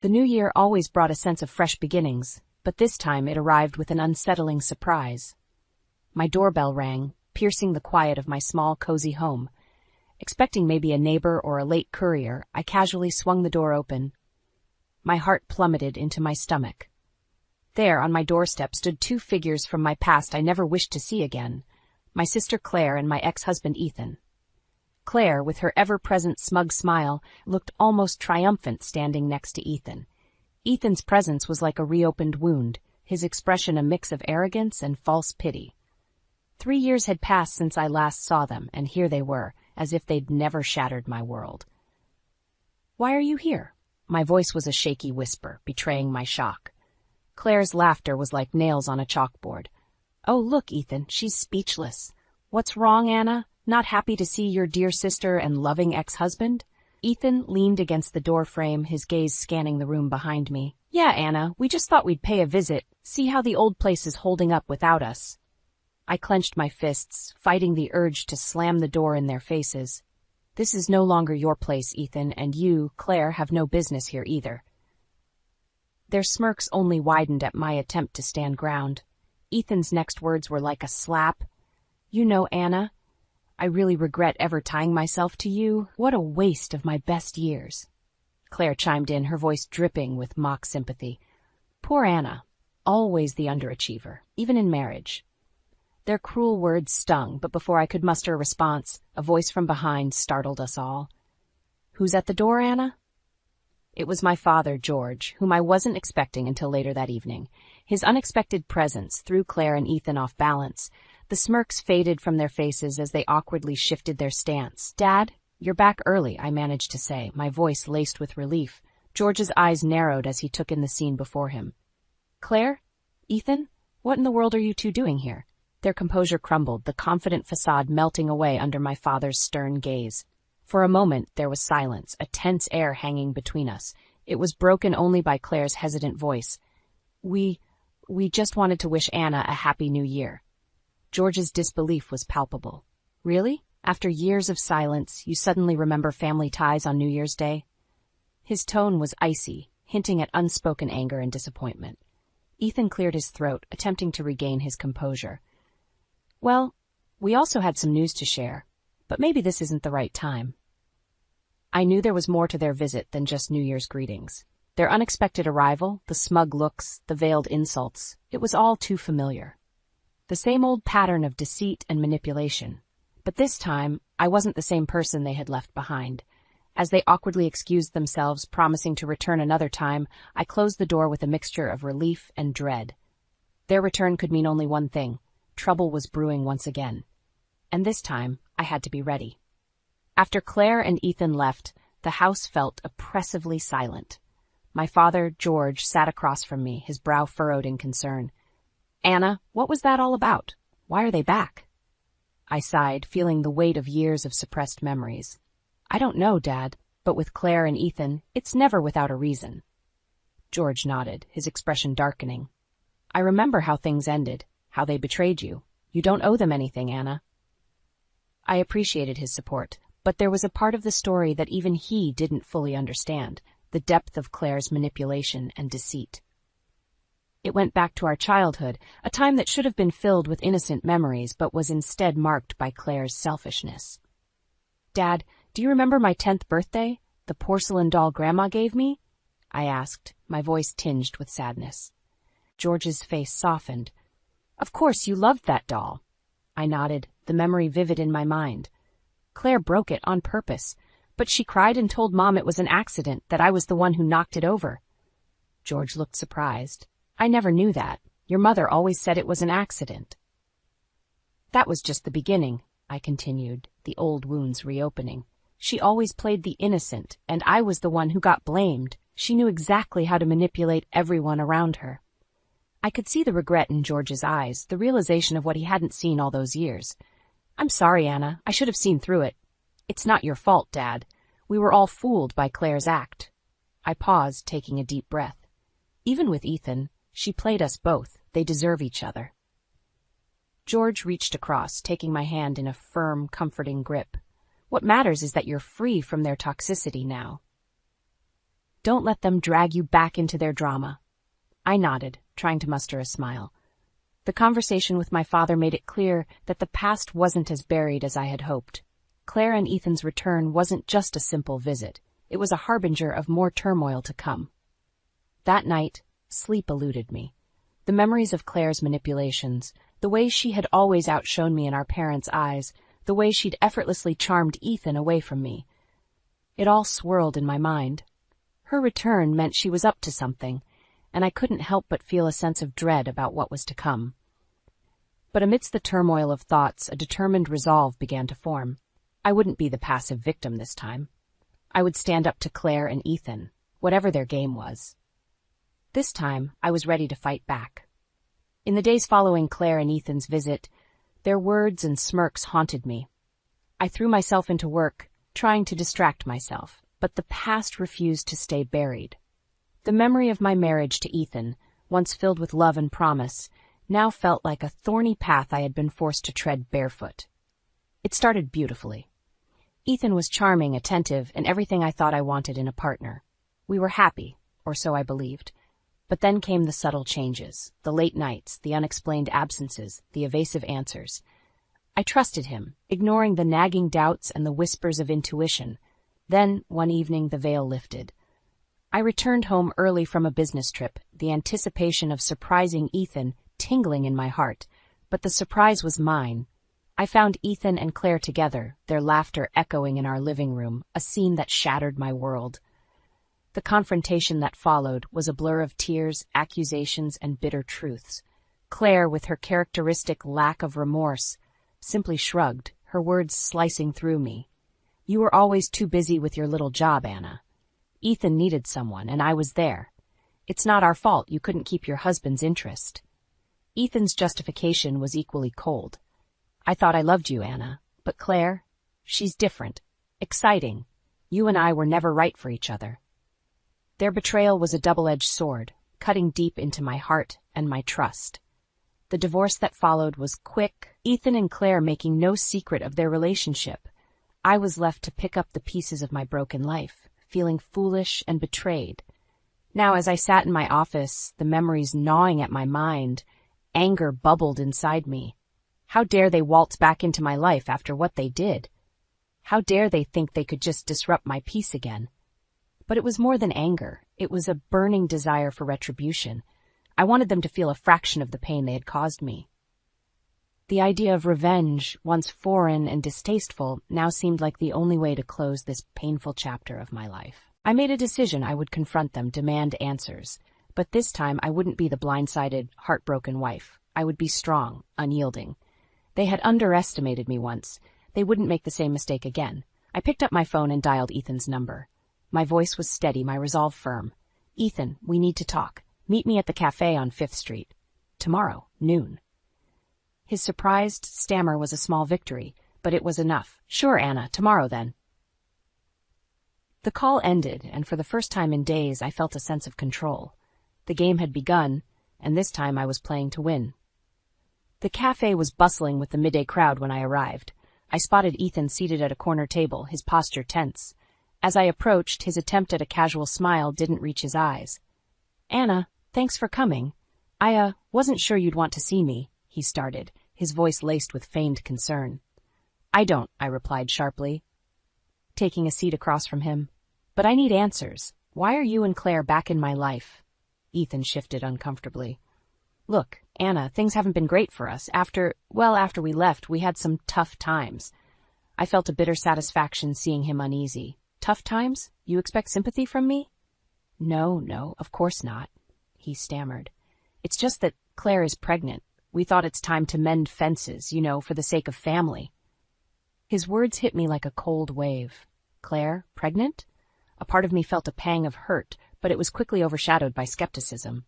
The new year always brought a sense of fresh beginnings, but this time it arrived with an unsettling surprise. My doorbell rang, piercing the quiet of my small, cozy home. Expecting maybe a neighbor or a late courier, I casually swung the door open. My heart plummeted into my stomach. There, on my doorstep, stood two figures from my past I never wished to see again, my sister Claire and my ex-husband Ethan. Claire, with her ever-present smug smile, looked almost triumphant standing next to Ethan. Ethan's presence was like a reopened wound, his expression a mix of arrogance and false pity. 3 years had passed since I last saw them, and here they were, as if they'd never shattered my world. "Why are you here?" My voice was a shaky whisper, betraying my shock. Claire's laughter was like nails on a chalkboard. "Oh, look, Ethan, she's speechless. What's wrong, Anna? Not happy to see your dear sister and loving ex-husband?" Ethan leaned against the doorframe, his gaze scanning the room behind me. "Yeah, Anna, we just thought we'd pay a visit, see how the old place is holding up without us." I clenched my fists, fighting the urge to slam the door in their faces. "This is no longer your place, Ethan, and you, Claire, have no business here either." Their smirks only widened at my attempt to stand ground. Ethan's next words were like a slap. "You know, Anna, I really regret ever tying myself to you. What a waste of my best years." Claire chimed in, her voice dripping with mock sympathy. "Poor Anna, always the underachiever, even in marriage." Their cruel words stung, but before I could muster a response, a voice from behind startled us all. "Who's at the door, Anna?" It was my father, George, whom I wasn't expecting until later that evening. His unexpected presence threw Claire and Ethan off balance. The smirks faded from their faces as they awkwardly shifted their stance. "Dad, you're back early," I managed to say, my voice laced with relief. George's eyes narrowed as he took in the scene before him. "Claire? Ethan? What in the world are you two doing here?" Their composure crumbled, the confident facade melting away under my father's stern gaze. For a moment there was silence, a tense air hanging between us. It was broken only by Claire's hesitant voice. We just wanted to wish Anna a happy new year." George's disbelief was palpable. "Really? After years of silence, you suddenly remember family ties on New Year's Day?" His tone was icy, hinting at unspoken anger and disappointment. Ethan cleared his throat, attempting to regain his composure. "Well, we also had some news to share, but maybe this isn't the right time." I knew there was more to their visit than just New Year's greetings. Their unexpected arrival, the smug looks, the veiled insults, it was all too familiar. The same old pattern of deceit and manipulation. But this time, I wasn't the same person they had left behind. As they awkwardly excused themselves, promising to return another time, I closed the door with a mixture of relief and dread. Their return could mean only one thing. Trouble was brewing once again. And this time, I had to be ready. After Claire and Ethan left, the house felt oppressively silent. My father, George, sat across from me, his brow furrowed in concern. "Anna, what was that all about? Why are they back?" I sighed, feeling the weight of years of suppressed memories. "I don't know, Dad, but with Claire and Ethan, it's never without a reason." George nodded, his expression darkening. "I remember how things ended, how they betrayed you. You don't owe them anything, Anna." I appreciated his support, but there was a part of the story that even he didn't fully understand, the depth of Claire's manipulation and deceit. It went back to our childhood, a time that should have been filled with innocent memories but was instead marked by Claire's selfishness. "Dad, do you remember my 10th birthday? The porcelain doll Grandma gave me?" I asked, my voice tinged with sadness. George's face softened. "Of course, you loved that doll." I nodded, the memory vivid in my mind. "Claire broke it on purpose, but she cried and told Mom it was an accident, that I was the one who knocked it over." George looked surprised. "I never knew that. Your mother always said it was an accident." "That was just the beginning," I continued, the old wounds reopening. "She always played the innocent, and I was the one who got blamed. She knew exactly how to manipulate everyone around her." I could see the regret in George's eyes, the realization of what he hadn't seen all those years. "I'm sorry, Anna. I should have seen through it. It's not your fault, Dad. We were all fooled by Claire's act." I paused, taking a deep breath. Even with Ethan, she played us both. They deserve each other. George reached across, taking my hand in a firm, comforting grip. "What matters is that you're free from their toxicity now." Don't let them drag you back into their drama. I nodded, trying to muster a smile. The conversation with my father made it clear that the past wasn't as buried as I had hoped. Claire and Ethan's return wasn't just a simple visit. It was a harbinger of more turmoil to come. That night, sleep eluded me. The memories of Claire's manipulations, the way she had always outshone me in our parents' eyes, the way she'd effortlessly charmed Ethan away from me. It all swirled in my mind. Her return meant she was up to something, and I couldn't help but feel a sense of dread about what was to come. But amidst the turmoil of thoughts, a determined resolve began to form. I wouldn't be the passive victim this time. I would stand up to Claire and Ethan, whatever their game was. This time, I was ready to fight back. In the days following Claire and Ethan's visit, their words and smirks haunted me. I threw myself into work, trying to distract myself, but the past refused to stay buried. The memory of my marriage to Ethan, once filled with love and promise, now felt like a thorny path I had been forced to tread barefoot. It started beautifully. Ethan was charming, attentive, and everything I thought I wanted in a partner. We were happy, or so I believed. But then came the subtle changes, the late nights, the unexplained absences, the evasive answers. I trusted him, ignoring the nagging doubts and the whispers of intuition. Then, one evening, the veil lifted. I returned home early from a business trip, the anticipation of surprising Ethan tingling in my heart. But the surprise was mine. I found Ethan and Claire together, their laughter echoing in our living room, a scene that shattered my world. The confrontation that followed was a blur of tears, accusations, and bitter truths. Claire, with her characteristic lack of remorse, simply shrugged, her words slicing through me. "You were always too busy with your little job, Anna. Ethan needed someone, and I was there. It's not our fault you couldn't keep your husband's interest." Ethan's justification was equally cold. "I thought I loved you, Anna, but Claire, she's different, exciting. You and I were never right for each other." Their betrayal was a double-edged sword, cutting deep into my heart and my trust. The divorce that followed was quick, Ethan and Claire making no secret of their relationship. I was left to pick up the pieces of my broken life, feeling foolish and betrayed. Now, as I sat in my office, the memories gnawing at my mind, anger bubbled inside me. How dare they waltz back into my life after what they did? How dare they think they could just disrupt my peace again? But it was more than anger. It was a burning desire for retribution. I wanted them to feel a fraction of the pain they had caused me. The idea of revenge, once foreign and distasteful, now seemed like the only way to close this painful chapter of my life. I made a decision I would confront them, demand answers. But this time I wouldn't be the blindsided, heartbroken wife. I would be strong, unyielding. They had underestimated me once. They wouldn't make the same mistake again. I picked up my phone and dialed Ethan's number. My voice was steady, my resolve firm. "Ethan, we need to talk. Meet me at the cafe on 5th Street. Tomorrow, noon." His surprised stammer was a small victory, but it was enough. "Sure, Anna, tomorrow then." The call ended, and for the first time in days I felt a sense of control. The game had begun, and this time I was playing to win. The cafe was bustling with the midday crowd when I arrived. I spotted Ethan seated at a corner table, his posture tense. As I approached, his attempt at a casual smile didn't reach his eyes. "Anna, thanks for coming. I wasn't sure you'd want to see me," he started, his voice laced with feigned concern. "I don't," I replied sharply, taking a seat across from him. "But I need answers. Why are you and Claire back in my life?" Ethan shifted uncomfortably. "Look, Anna, things haven't been great for us. After we left, we had some tough times." I felt a bitter satisfaction seeing him uneasy. "Tough times? You expect sympathy from me?" No, of course not," he stammered. "It's just that Claire is pregnant. We thought it's time to mend fences, for the sake of family." His words hit me like a cold wave. Claire, pregnant? A part of me felt a pang of hurt, but it was quickly overshadowed by skepticism.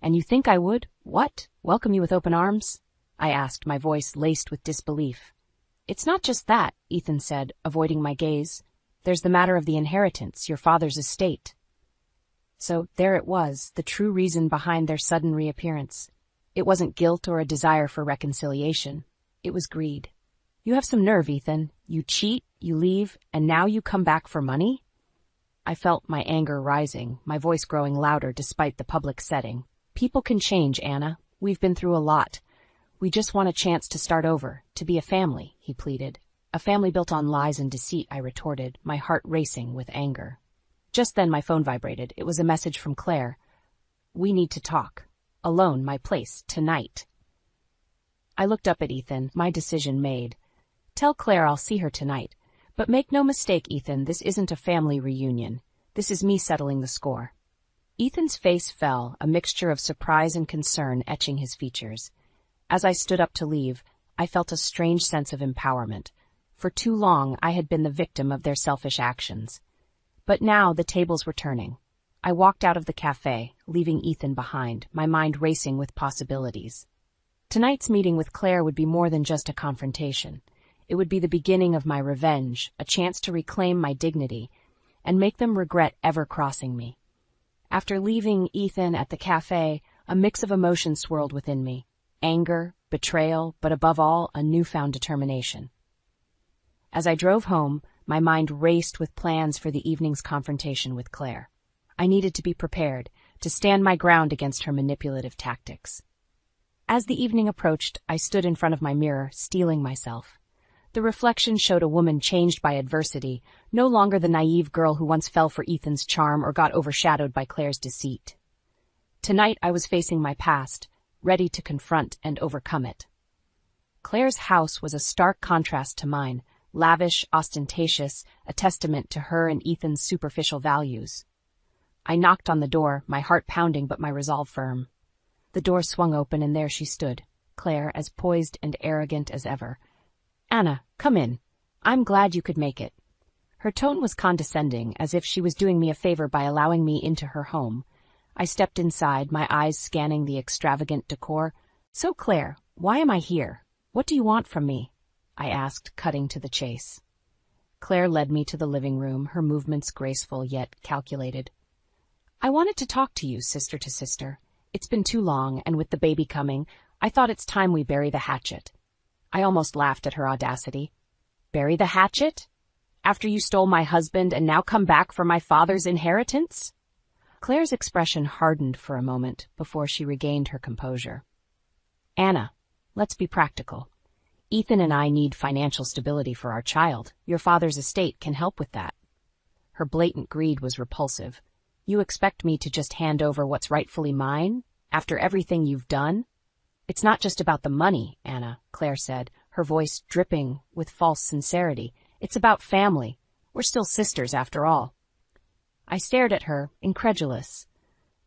"And you think I would, what, welcome you with open arms?" I asked, my voice laced with disbelief. "It's not just that," Ethan said, avoiding my gaze. "There's the matter of the inheritance, your father's estate." So there it was, the true reason behind their sudden reappearance. It wasn't guilt or a desire for reconciliation. It was greed. "You have some nerve, Ethan. You cheat, you leave, and now you come back for money?" I felt my anger rising, my voice growing louder despite the public setting. People can change, Anna. We've been through a lot. We just want a chance to start over, to be a family, he pleaded. A family built on lies and deceit, I retorted, my heart racing with anger. Just then my phone vibrated. It was a message from Claire. We need to talk. Alone, my place, tonight. I looked up at Ethan, my decision made. Tell Claire I'll see her tonight. But make no mistake, Ethan, this isn't a family reunion. This is me settling the score. Ethan's face fell, a mixture of surprise and concern etching his features. As I stood up to leave, I felt a strange sense of empowerment. For too long, I had been the victim of their selfish actions. But now the tables were turning. I walked out of the cafe, leaving Ethan behind, my mind racing with possibilities. Tonight's meeting with Claire would be more than just a confrontation. It would be the beginning of my revenge, a chance to reclaim my dignity, and make them regret ever crossing me. After leaving Ethan at the cafe, a mix of emotions swirled within me. Anger, betrayal, but above all, a newfound determination. As I drove home, my mind raced with plans for the evening's confrontation with Claire. I needed to be prepared, to stand my ground against her manipulative tactics. As the evening approached, I stood in front of my mirror, steeling myself. The reflection showed a woman changed by adversity, no longer the naive girl who once fell for Ethan's charm or got overshadowed by Claire's deceit. Tonight I was facing my past, ready to confront and overcome it. Claire's house was a stark contrast to mine, lavish, ostentatious, a testament to her and Ethan's superficial values. I knocked on the door, my heart pounding but my resolve firm. The door swung open and there she stood, Claire as poised and arrogant as ever. Anna, come in. I'm glad you could make it. Her tone was condescending, as if she was doing me a favor by allowing me into her home. I stepped inside, my eyes scanning the extravagant decor. So, Claire, why am I here? What do you want from me? I asked, cutting to the chase. Claire led me to the living room, her movements graceful yet calculated. I wanted to talk to you, sister to sister. It's been too long, and with the baby coming, I thought it's time we bury the hatchet. I almost laughed at her audacity. Bury the hatchet? After you stole my husband and now come back for my father's inheritance? Claire's expression hardened for a moment before she regained her composure. Anna, let's be practical. Ethan and I need financial stability for our child. Your father's estate can help with that. Her blatant greed was repulsive. You expect me to just hand over what's rightfully mine, after everything you've done? It's not just about the money, Anna, Claire said, her voice dripping with false sincerity. It's about family. We're still sisters, after all. I stared at her, incredulous.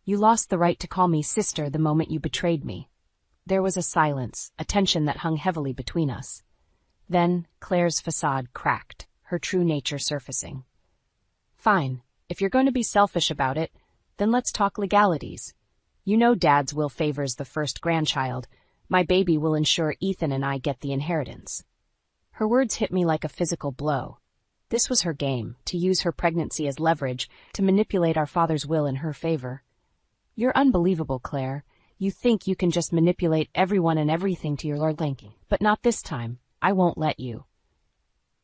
You lost the right to call me sister the moment you betrayed me. There was a silence, a tension that hung heavily between us. Then Claire's facade cracked, her true nature surfacing. Fine. If you're going to be selfish about it, then let's talk legalities. You know Dad's will favors the first grandchild. My baby will ensure Ethan and I get the inheritance. Her words hit me like a physical blow. This was her game, to use her pregnancy as leverage, to manipulate our father's will in her favor. You're unbelievable, Claire. You think you can just manipulate everyone and everything to your liking. But not this time. I won't let you.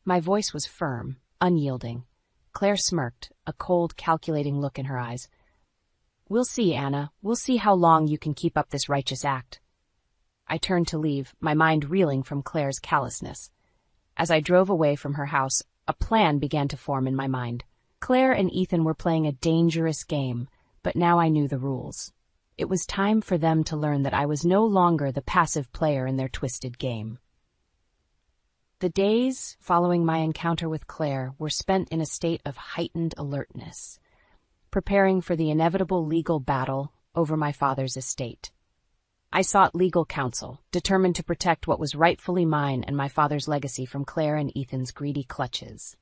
My voice was firm, unyielding. Claire smirked, a cold, calculating look in her eyes. We'll see, Anna. We'll see how long you can keep up this righteous act. I turned to leave, my mind reeling from Claire's callousness. As I drove away from her house, a plan began to form in my mind. Claire and Ethan were playing a dangerous game, but now I knew the rules. It was time for them to learn that I was no longer the passive player in their twisted game. The days following my encounter with Claire were spent in a state of heightened alertness, preparing for the inevitable legal battle over my father's estate. I sought legal counsel, determined to protect what was rightfully mine and my father's legacy from Claire and Ethan's greedy clutches.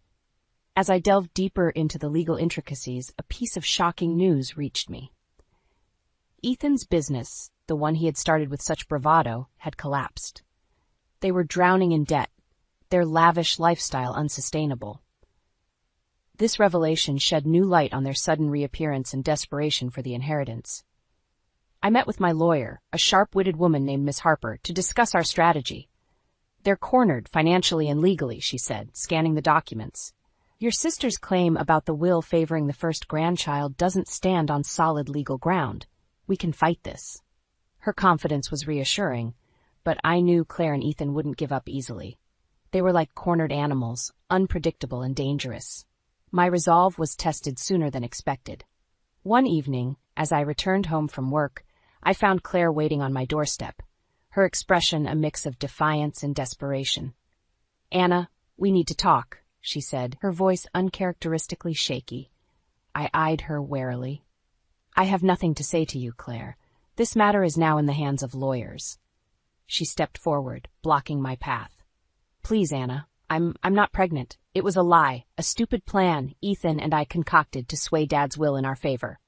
As I delved deeper into the legal intricacies, a piece of shocking news reached me. Ethan's business, the one he had started with such bravado, had collapsed. They were drowning in debt, their lavish lifestyle unsustainable. This revelation shed new light on their sudden reappearance and desperation for the inheritance. I met with my lawyer, a sharp-witted woman named Miss Harper, to discuss our strategy. They're cornered financially and legally, she said, scanning the documents. Your sister's claim about the will favoring the first grandchild doesn't stand on solid legal ground. We can fight this. Her confidence was reassuring, but I knew Claire and Ethan wouldn't give up easily. They were like cornered animals, unpredictable and dangerous. My resolve was tested sooner than expected. One evening, as I returned home from work, I found Claire waiting on my doorstep, her expression a mix of defiance and desperation. "Anna, we need to talk," she said, her voice uncharacteristically shaky. I eyed her warily. "I have nothing to say to you, Claire. This matter is now in the hands of lawyers." She stepped forward, blocking my path. "Please, Anna, I'm not pregnant. It was a lie, a stupid plan Ethan and I concocted to sway Dad's will in our favor."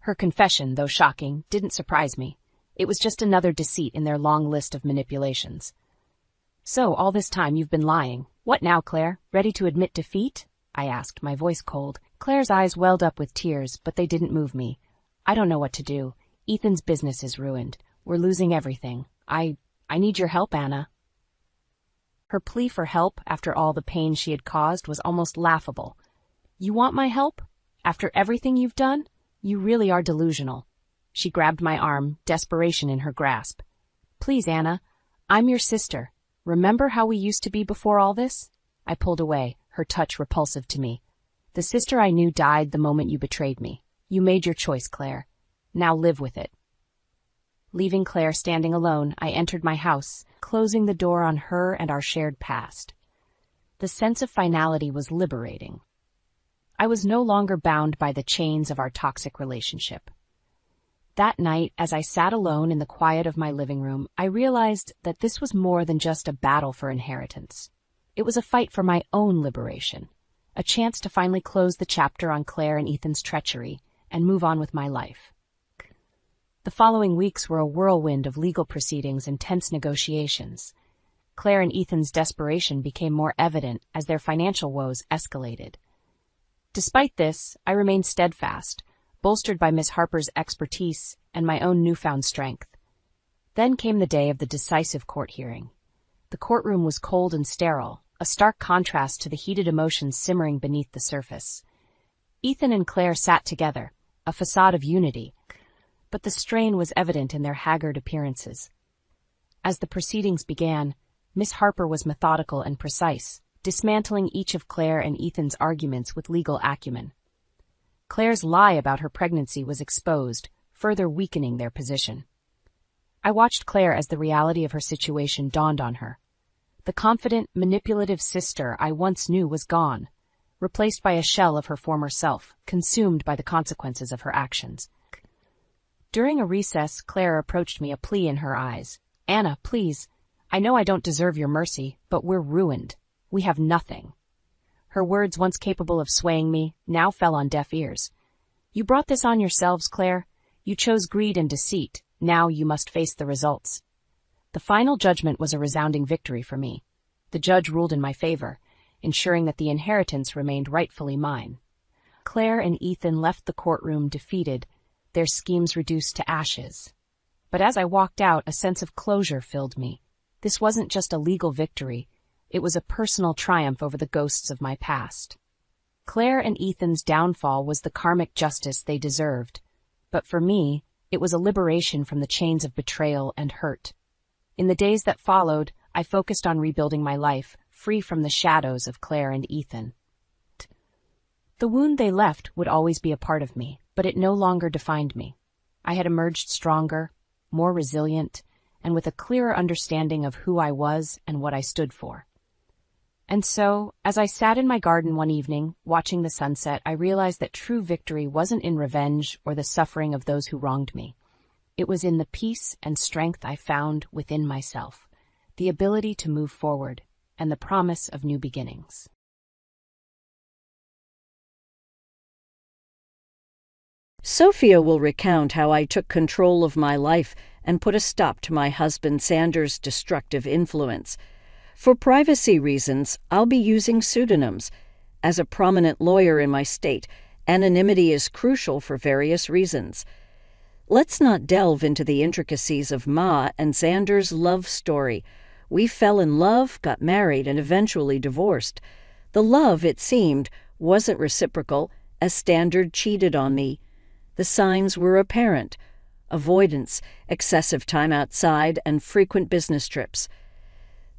Her confession, though shocking, didn't surprise me. It was just another deceit in their long list of manipulations. "So, all this time you've been lying. What now, Claire? Ready to admit defeat?" I asked, my voice cold. Claire's eyes welled up with tears, but they didn't move me. "I don't know what to do. Ethan's business is ruined. We're losing everything. I need your help, Anna." Her plea for help after all the pain she had caused was almost laughable. "You want my help? After everything you've done? You really are delusional." She grabbed my arm, desperation in her grasp. "Please, Anna, I'm your sister. Remember how we used to be before all this?" I pulled away, her touch repulsive to me. "The sister I knew died the moment you betrayed me. You made your choice, Claire. Now live with it." Leaving Claire standing alone, I entered my house, closing the door on her and our shared past. The sense of finality was liberating. I was no longer bound by the chains of our toxic relationship. That night, as I sat alone in the quiet of my living room, I realized that this was more than just a battle for inheritance. It was a fight for my own liberation, a chance to finally close the chapter on Claire and Ethan's treachery and move on with my life. The following weeks were a whirlwind of legal proceedings and tense negotiations. Claire and Ethan's desperation became more evident as their financial woes escalated. Despite this, I remained steadfast, bolstered by Miss Harper's expertise and my own newfound strength. Then came the day of the decisive court hearing. The courtroom was cold and sterile, a stark contrast to the heated emotions simmering beneath the surface. Ethan and Claire sat together, a facade of unity, but the strain was evident in their haggard appearances. As the proceedings began, Miss Harper was methodical and precise, dismantling each of Claire and Ethan's arguments with legal acumen. Claire's lie about her pregnancy was exposed, further weakening their position. I watched Claire as the reality of her situation dawned on her. The confident, manipulative sister I once knew was gone, replaced by a shell of her former self, consumed by the consequences of her actions. During a recess, Claire approached me, a plea in her eyes. "Anna, please. I know I don't deserve your mercy, but we're ruined. We have nothing." Her words, once capable of swaying me, now fell on deaf ears. "You brought this on yourselves, Claire. You chose greed and deceit. Now you must face the results." The final judgment was a resounding victory for me. The judge ruled in my favor, ensuring that the inheritance remained rightfully mine. Claire and Ethan left the courtroom defeated, their schemes reduced to ashes. But as I walked out, a sense of closure filled me. This wasn't just a legal victory. It was a personal triumph over the ghosts of my past. Claire and Ethan's downfall was the karmic justice they deserved. But for me, it was a liberation from the chains of betrayal and hurt. In the days that followed, I focused on rebuilding my life, free from the shadows of Claire and Ethan. The wound they left would always be a part of me, but it no longer defined me. I had emerged stronger, more resilient, and with a clearer understanding of who I was and what I stood for. And so, as I sat in my garden one evening, watching the sunset, I realized that true victory wasn't in revenge or the suffering of those who wronged me. It was in the peace and strength I found within myself, the ability to move forward, and the promise of new beginnings. Sophia will recount how I took control of my life and put a stop to my husband Sanders' destructive influence. For privacy reasons, I'll be using pseudonyms. As a prominent lawyer in my state, anonymity is crucial for various reasons. Let's not delve into the intricacies of Ma and Sanders' love story. We fell in love, got married, and eventually divorced. The love, it seemed, wasn't reciprocal, as Sander cheated on me. The signs were apparent: avoidance, excessive time outside, and frequent business trips.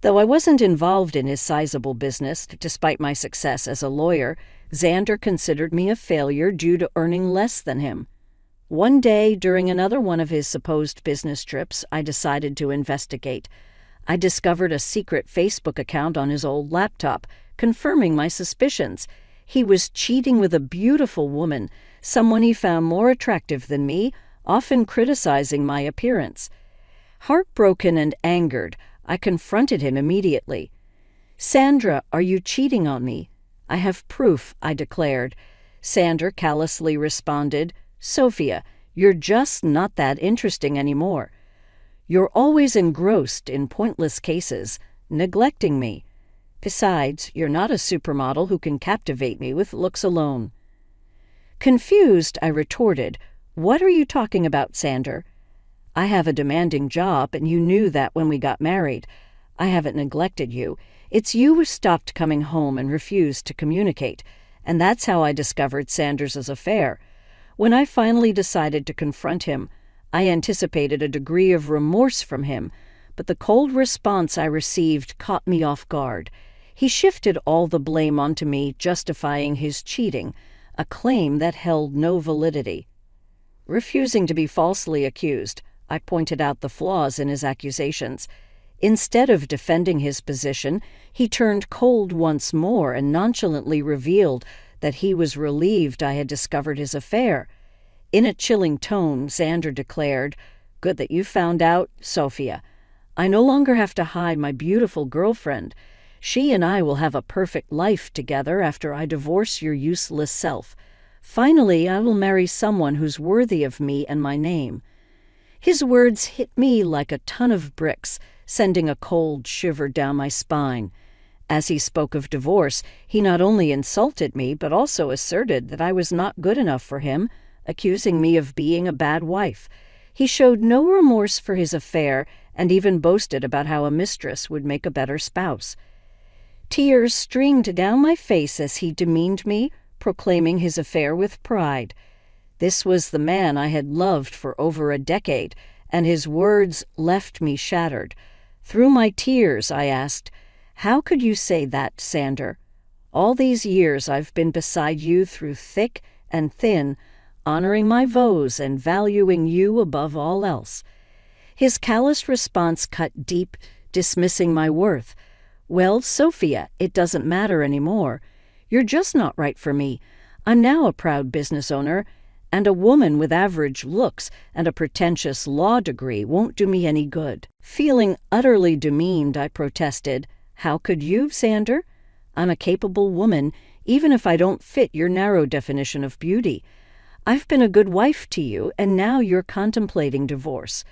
Though I wasn't involved in his sizable business, despite my success as a lawyer, Sander considered me a failure due to earning less than him. One day, during another one of his supposed business trips, I decided to investigate. I discovered a secret Facebook account on his old laptop, confirming my suspicions. He was cheating with a beautiful woman, someone he found more attractive than me, often criticizing my appearance. Heartbroken and angered, I confronted him immediately. "Sandra, are you cheating on me?" "I have proof," I declared. Sander callously responded, "Sophia, you're just not that interesting anymore. You're always engrossed in pointless cases, neglecting me. Besides, you're not a supermodel who can captivate me with looks alone." Confused, I retorted, "What are you talking about, Sander? I have a demanding job, and you knew that when we got married. I haven't neglected you. It's you who stopped coming home and refused to communicate, and that's how I discovered Sanders's affair. When I finally decided to confront him, I anticipated a degree of remorse from him, but the cold response I received caught me off guard. He shifted all the blame onto me, justifying his cheating, a claim that held no validity. Refusing to be falsely accused, I pointed out the flaws in his accusations. Instead of defending his position, he turned cold once more and nonchalantly revealed that he was relieved I had discovered his affair. In a chilling tone, Sander declared, "Good that you found out, Sophia. I no longer have to hide my beautiful girlfriend. She and I will have a perfect life together after I divorce your useless self. Finally, I will marry someone who's worthy of me and my name." His words hit me like a ton of bricks, sending a cold shiver down my spine. As he spoke of divorce, he not only insulted me, but also asserted that I was not good enough for him, accusing me of being a bad wife. He showed no remorse for his affair and even boasted about how a mistress would make a better spouse. Tears streamed down my face as he demeaned me, proclaiming his affair with pride. This was the man I had loved for over a decade, and his words left me shattered. Through my tears, I asked, "How could you say that, Sander? All these years I've been beside you through thick and thin, honoring my vows and valuing you above all else." His callous response cut deep, dismissing my worth. "Well, Sophia, it doesn't matter anymore. You're just not right for me. I'm now a proud business owner, and a woman with average looks and a pretentious law degree won't do me any good." Feeling utterly demeaned, I protested, "How could you, Sander? I'm a capable woman, even if I don't fit your narrow definition of beauty. I've been a good wife to you, and now you're contemplating divorce."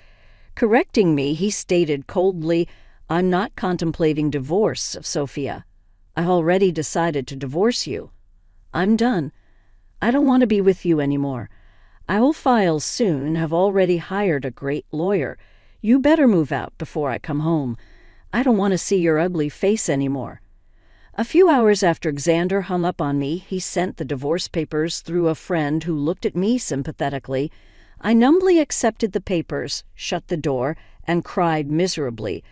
Correcting me, he stated coldly, "I'm not contemplating divorce, Sophia. I already decided to divorce you. I'm done. I don't want to be with you anymore. I will file soon and have already hired a great lawyer. You better move out before I come home. I don't want to see your ugly face anymore." A few hours after Sander hung up on me, he sent the divorce papers through a friend who looked at me sympathetically. I numbly accepted the papers, shut the door, and cried miserably,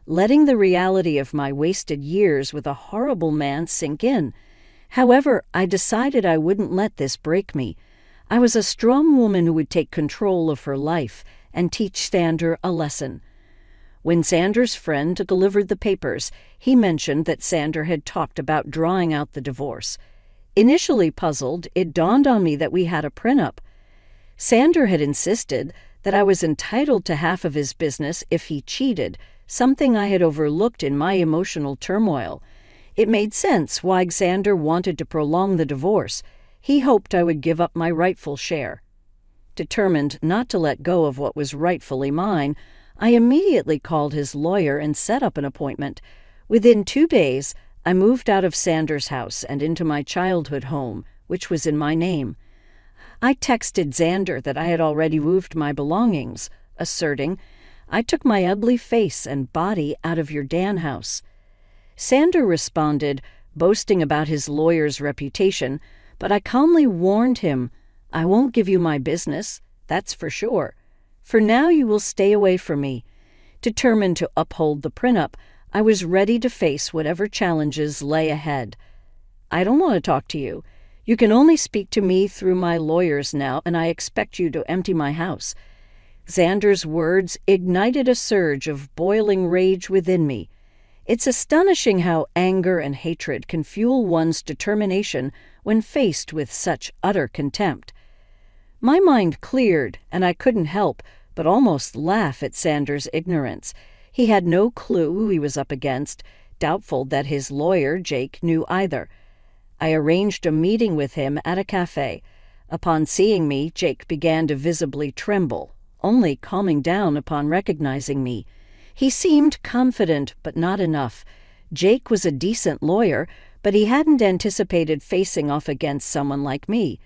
letting the reality of my wasted years with a horrible man sink in. However, I decided I wouldn't let this break me. I was a strong woman who would take control of her life and teach Sander a lesson. When Sander's friend delivered the papers, he mentioned that Sander had talked about drawing out the divorce. Initially puzzled, it dawned on me that we had a prenup. Sander had insisted that I was entitled to half of his business if he cheated, something I had overlooked in my emotional turmoil. It made sense why Sander wanted to prolong the divorce. He hoped I would give up my rightful share. Determined not to let go of what was rightfully mine, I immediately called his lawyer and set up an appointment. Within 2 days, I moved out of Sander's house and into my childhood home, which was in my name. I texted Sander that I had already moved my belongings, asserting, "I took my ugly face and body out of your Dan house." Sander responded, boasting about his lawyer's reputation, but I calmly warned him, "I won't give you my business, that's for sure. For now you will stay away from me." Determined to uphold the prenup, I was ready to face whatever challenges lay ahead. "I don't want to talk to you. You can only speak to me through my lawyers now, and I expect you to empty my house." Xander's words ignited a surge of boiling rage within me. It's astonishing how anger and hatred can fuel one's determination when faced with such utter contempt. My mind cleared, and I couldn't help but almost laugh at Xander's ignorance. He had no clue who he was up against, doubtful that his lawyer, Jake, knew either. I arranged a meeting with him at a cafe. Upon seeing me, Jake began to visibly tremble, only calming down upon recognizing me. He seemed confident, but not enough. Jake was a decent lawyer, but he hadn't anticipated facing off against someone like me.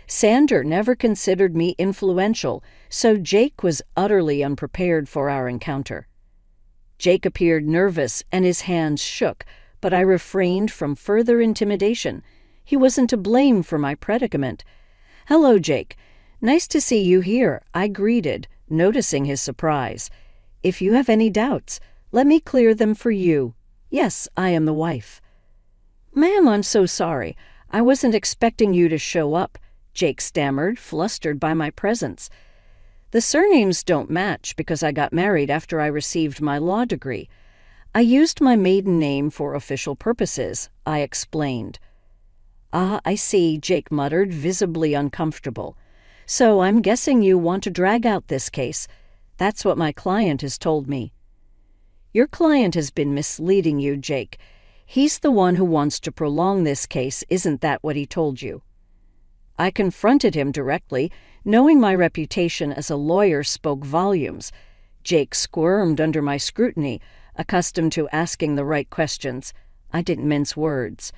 Xander never considered me influential, so Jake was utterly unprepared for our encounter. Jake appeared nervous and his hands shook, but I refrained from further intimidation. He wasn't to blame for my predicament. "Hello, Jake. Nice to see you here," I greeted, noticing his surprise. "If you have any doubts, let me clear them for you. Yes, I am the wife." "Ma'am, I'm so sorry. I wasn't expecting you to show up," Jake stammered, flustered by my presence. "The surnames don't match because I got married after I received my law degree. I used my maiden name for official purposes," I explained. "Ah, I see," Jake muttered, visibly uncomfortable. "So I'm guessing you want to drag out this case. That's what my client has told me." "Your client has been misleading you, Jake. He's the one who wants to prolong this case. Isn't that what he told you?" I confronted him directly, knowing my reputation as a lawyer spoke volumes. Jake squirmed under my scrutiny, accustomed to asking the right questions. I didn't mince words.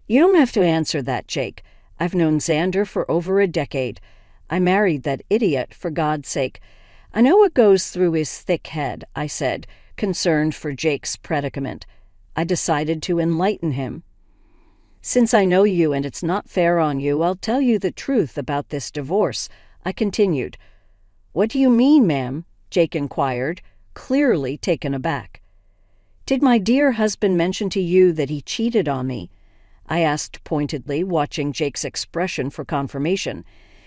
"You don't have to answer that, Jake. I've known Xander for over a decade. I married that idiot, for God's sake. I know what goes through his thick head," I said, concerned for Jake's predicament. I decided to enlighten him. "Since I know you and it's not fair on you, I'll tell you the truth about this divorce," I continued. "What do you mean, ma'am?" Jake inquired, clearly taken aback. "Did my dear husband mention to you that he cheated on me?" I asked pointedly, watching Jake's expression for confirmation.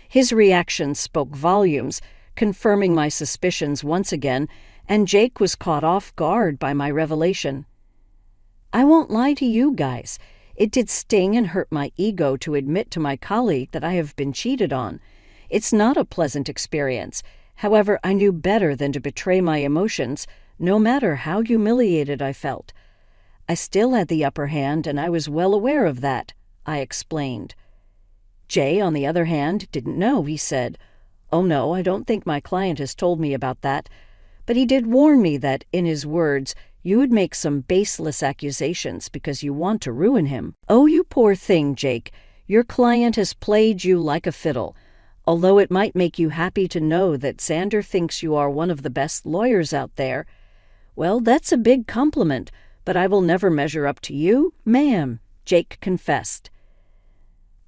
His reaction spoke volumes, confirming my suspicions once again, and Jake was caught off guard by my revelation. "I won't lie to you guys. It did sting and hurt my ego to admit to my colleague that I have been cheated on. It's not a pleasant experience. However, I knew better than to betray my emotions, no matter how humiliated I felt. I still had the upper hand, and I was well aware of that," I explained. Jay, on the other hand, didn't know. He said, "Oh no, I don't think my client has told me about that. But he did warn me that, in his words, you would make some baseless accusations because you want to ruin him." "Oh, you poor thing, Jake. Your client has played you like a fiddle. Although it might make you happy to know that Xander thinks you are one of the best lawyers out there. Well, that's a big compliment, but I will never measure up to you, ma'am," Jake confessed.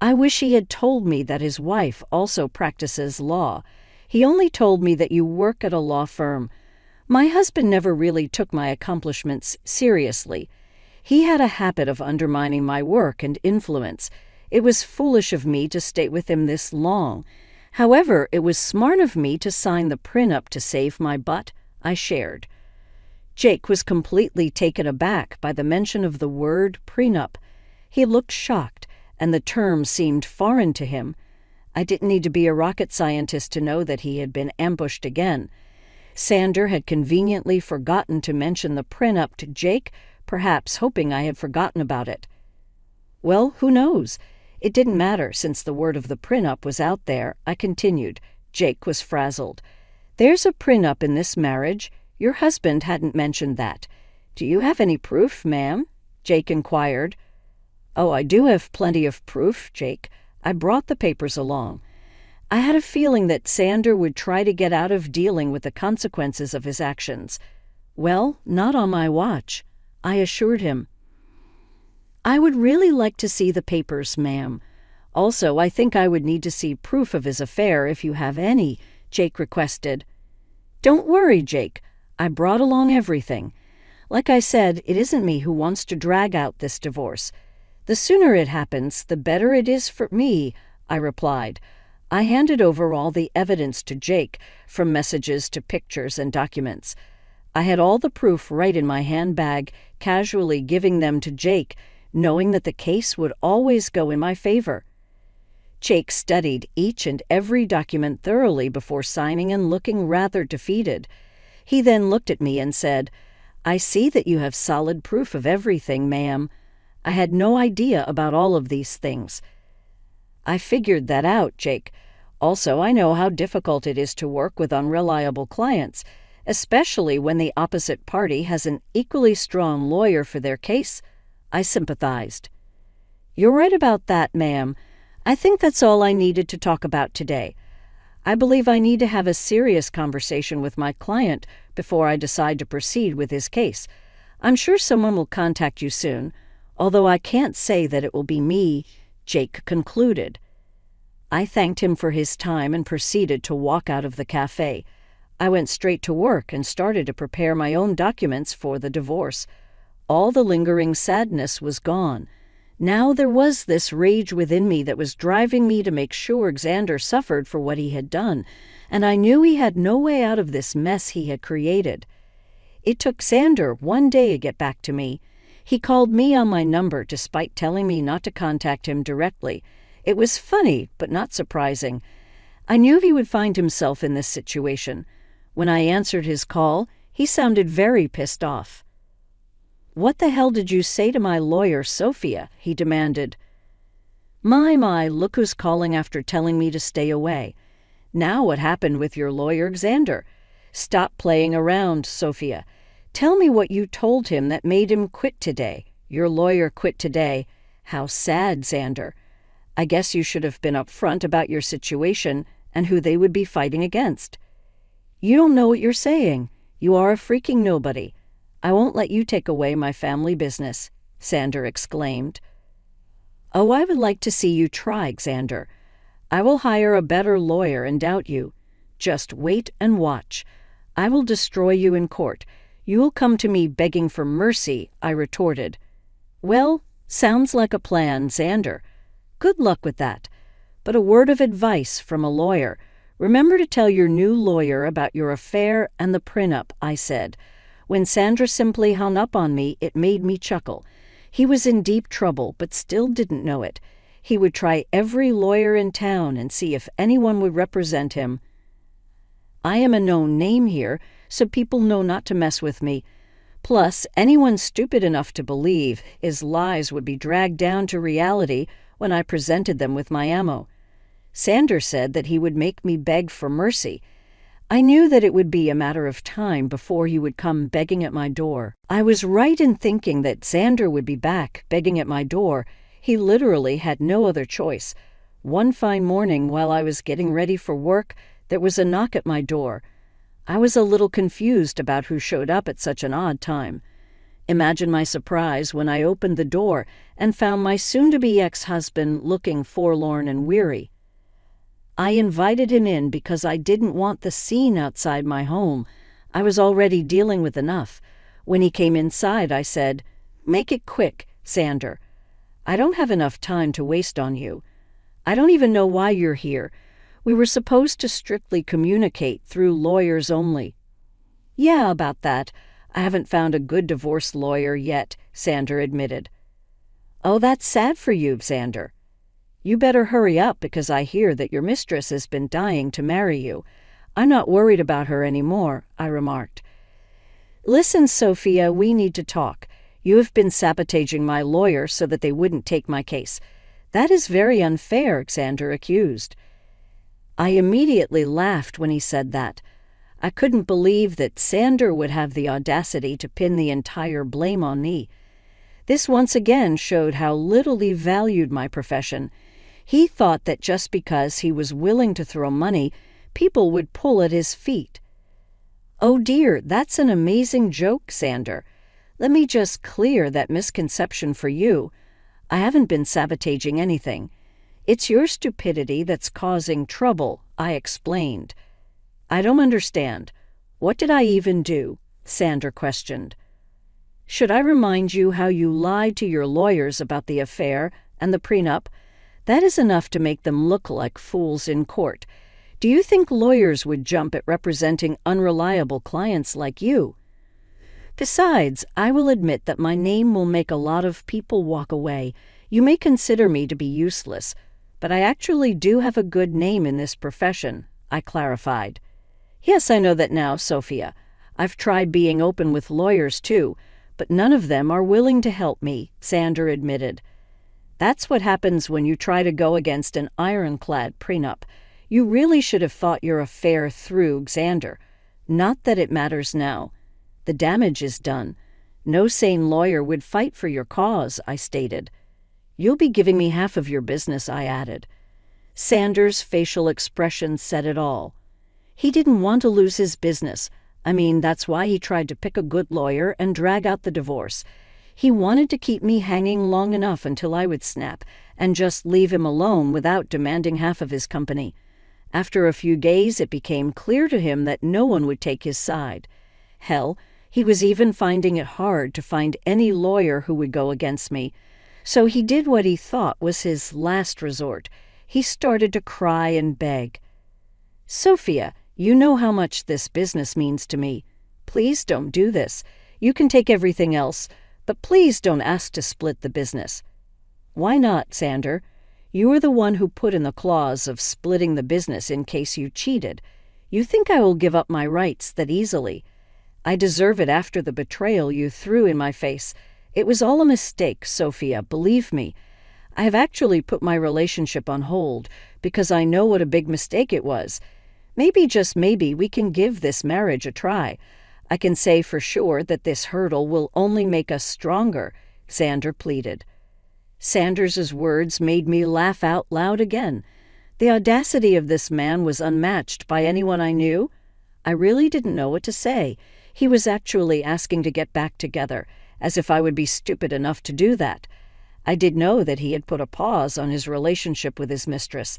I wish he had told me that his wife also practices law. He only told me that you work at a law firm. My husband never really took my accomplishments seriously. He had a habit of undermining my work and influence. It was foolish of me to stay with him this long. However, it was smart of me to sign the prenup to save my butt, I shared. Jake was completely taken aback by the mention of the word prenup. He looked shocked, and the term seemed foreign to him. I didn't need to be a rocket scientist to know that he had been ambushed again. Xander had conveniently forgotten to mention the prenup to Jake, perhaps hoping I had forgotten about it. Well, who knows? It didn't matter since the word of the prenup was out there, I continued. Jake was frazzled. "There's a prenup in this marriage. Your husband hadn't mentioned that. Do you have any proof, ma'am?" Jake inquired. "Oh, I do have plenty of proof, Jake. I brought the papers along." I had a feeling that Xander would try to get out of dealing with the consequences of his actions. "Well, not on my watch," I assured him. I would really like to see the papers, ma'am. Also, I think I would need to see proof of his affair if you have any, Jake requested. Don't worry, Jake. I brought along everything. Like I said, it isn't me who wants to drag out this divorce. The sooner it happens, the better it is for me, I replied. I handed over all the evidence to Jake, from messages to pictures and documents. I had all the proof right in my handbag, casually giving them to Jake, knowing that the case would always go in my favor. Jake studied each and every document thoroughly before signing and looking rather defeated. He then looked at me and said, I see that you have solid proof of everything, ma'am. I had no idea about all of these things. I figured that out, Jake. Also, I know how difficult it is to work with unreliable clients, especially when the opposite party has an equally strong lawyer for their case. I sympathized. You're right about that, ma'am. I think that's all I needed to talk about today. I believe I need to have a serious conversation with my client before I decide to proceed with his case. I'm sure someone will contact you soon, although I can't say that it will be me, Jake concluded. I thanked him for his time and proceeded to walk out of the cafe. I went straight to work and started to prepare my own documents for the divorce. All the lingering sadness was gone. Now there was this rage within me that was driving me to make sure Xander suffered for what he had done, and I knew he had no way out of this mess he had created. It took Xander one day to get back to me. He called me on my number despite telling me not to contact him directly. It was funny, but not surprising. I knew he would find himself in this situation. When I answered his call, he sounded very pissed off. What the hell did you say to my lawyer, Sophia? He demanded. My, look who's calling after telling me to stay away. Now what happened with your lawyer, Xander? Stop playing around, Sophia. Tell me what you told him that made him quit today. Your lawyer quit today. How sad, Xander. I guess you should have been upfront about your situation and who they would be fighting against. You don't know what you're saying. You are a freaking nobody. I won't let you take away my family business, Xander exclaimed. Oh, I would like to see you try, Xander. I will hire a better lawyer and doubt you. Just wait and watch. I will destroy you in court. You will come to me begging for mercy, I retorted. Well, sounds like a plan, Xander. Good luck with that. But a word of advice from a lawyer. Remember to tell your new lawyer about your affair and the prenup, I said. When Sandra simply hung up on me, it made me chuckle. He was in deep trouble, but still didn't know it. He would try every lawyer in town and see if anyone would represent him. I am a known name here, so people know not to mess with me. Plus, anyone stupid enough to believe his lies would be dragged down to reality when I presented them with my ammo. Sanders said that he would make me beg for mercy. I knew that it would be a matter of time before he would come begging at my door. I was right in thinking that Xander would be back begging at my door. He literally had no other choice. One fine morning while I was getting ready for work, there was a knock at my door. I was a little confused about who showed up at such an odd time. Imagine my surprise when I opened the door and found my soon-to-be ex-husband looking forlorn and weary. I invited him in because I didn't want the scene outside my home. I was already dealing with enough. When he came inside, I said, "Make it quick, Xander. I don't have enough time to waste on you. I don't even know why you're here. We were supposed to strictly communicate through lawyers only." "Yeah, about that. I haven't found a good divorce lawyer yet," Xander admitted. "Oh, that's sad for you, Xander. You better hurry up because I hear that your mistress has been dying to marry you. I'm not worried about her anymore," I remarked. "Listen, Sophia, we need to talk. You have been sabotaging my lawyer so that they wouldn't take my case. That is very unfair," Xander accused. I immediately laughed when he said that. I couldn't believe that Xander would have the audacity to pin the entire blame on me. This once again showed how little he valued my profession. He thought that just because he was willing to throw money, people would pull at his feet. "Oh dear, that's an amazing joke, Xander. Let me just clear that misconception for you. I haven't been sabotaging anything. It's your stupidity that's causing trouble, I explained. I don't understand. What did I even do? Xander questioned. Should I remind you how you lied to your lawyers about the affair and the prenup? That is enough to make them look like fools in court. Do you think lawyers would jump at representing unreliable clients like you? Besides, I will admit that my name will make a lot of people walk away. You may consider me to be useless, but I actually do have a good name in this profession, I clarified. Yes, I know that now, Sophia. I've tried being open with lawyers too, but none of them are willing to help me, Xander admitted. That's what happens when you try to go against an ironclad prenup. You really should have thought your affair through, Xander. Not that it matters now. The damage is done. No sane lawyer would fight for your cause, I stated. You'll be giving me half of your business, I added. Xander's facial expression said it all. He didn't want to lose his business. I mean, that's why he tried to pick a good lawyer and drag out the divorce. He wanted to keep me hanging long enough until I would snap and just leave him alone without demanding half of his company. After a few days, it became clear to him that no one would take his side. Hell, he was even finding it hard to find any lawyer who would go against me. So he did what he thought was his last resort. He started to cry and beg. Sophia, you know how much this business means to me. Please don't do this. You can take everything else, but please don't ask to split the business. Why not, Xander? You are the one who put in the clause of splitting the business in case you cheated. You think I will give up my rights that easily? I deserve it after the betrayal you threw in my face. It was all a mistake, Sophia, believe me. I have actually put my relationship on hold because I know what a big mistake it was. Maybe, just maybe, we can give this marriage a try. I can say for sure that this hurdle will only make us stronger, Xander pleaded. Sanders's words made me laugh out loud again. The audacity of this man was unmatched by anyone I knew. I really didn't know what to say. He was actually asking to get back together, as if I would be stupid enough to do that. I did know that he had put a pause on his relationship with his mistress.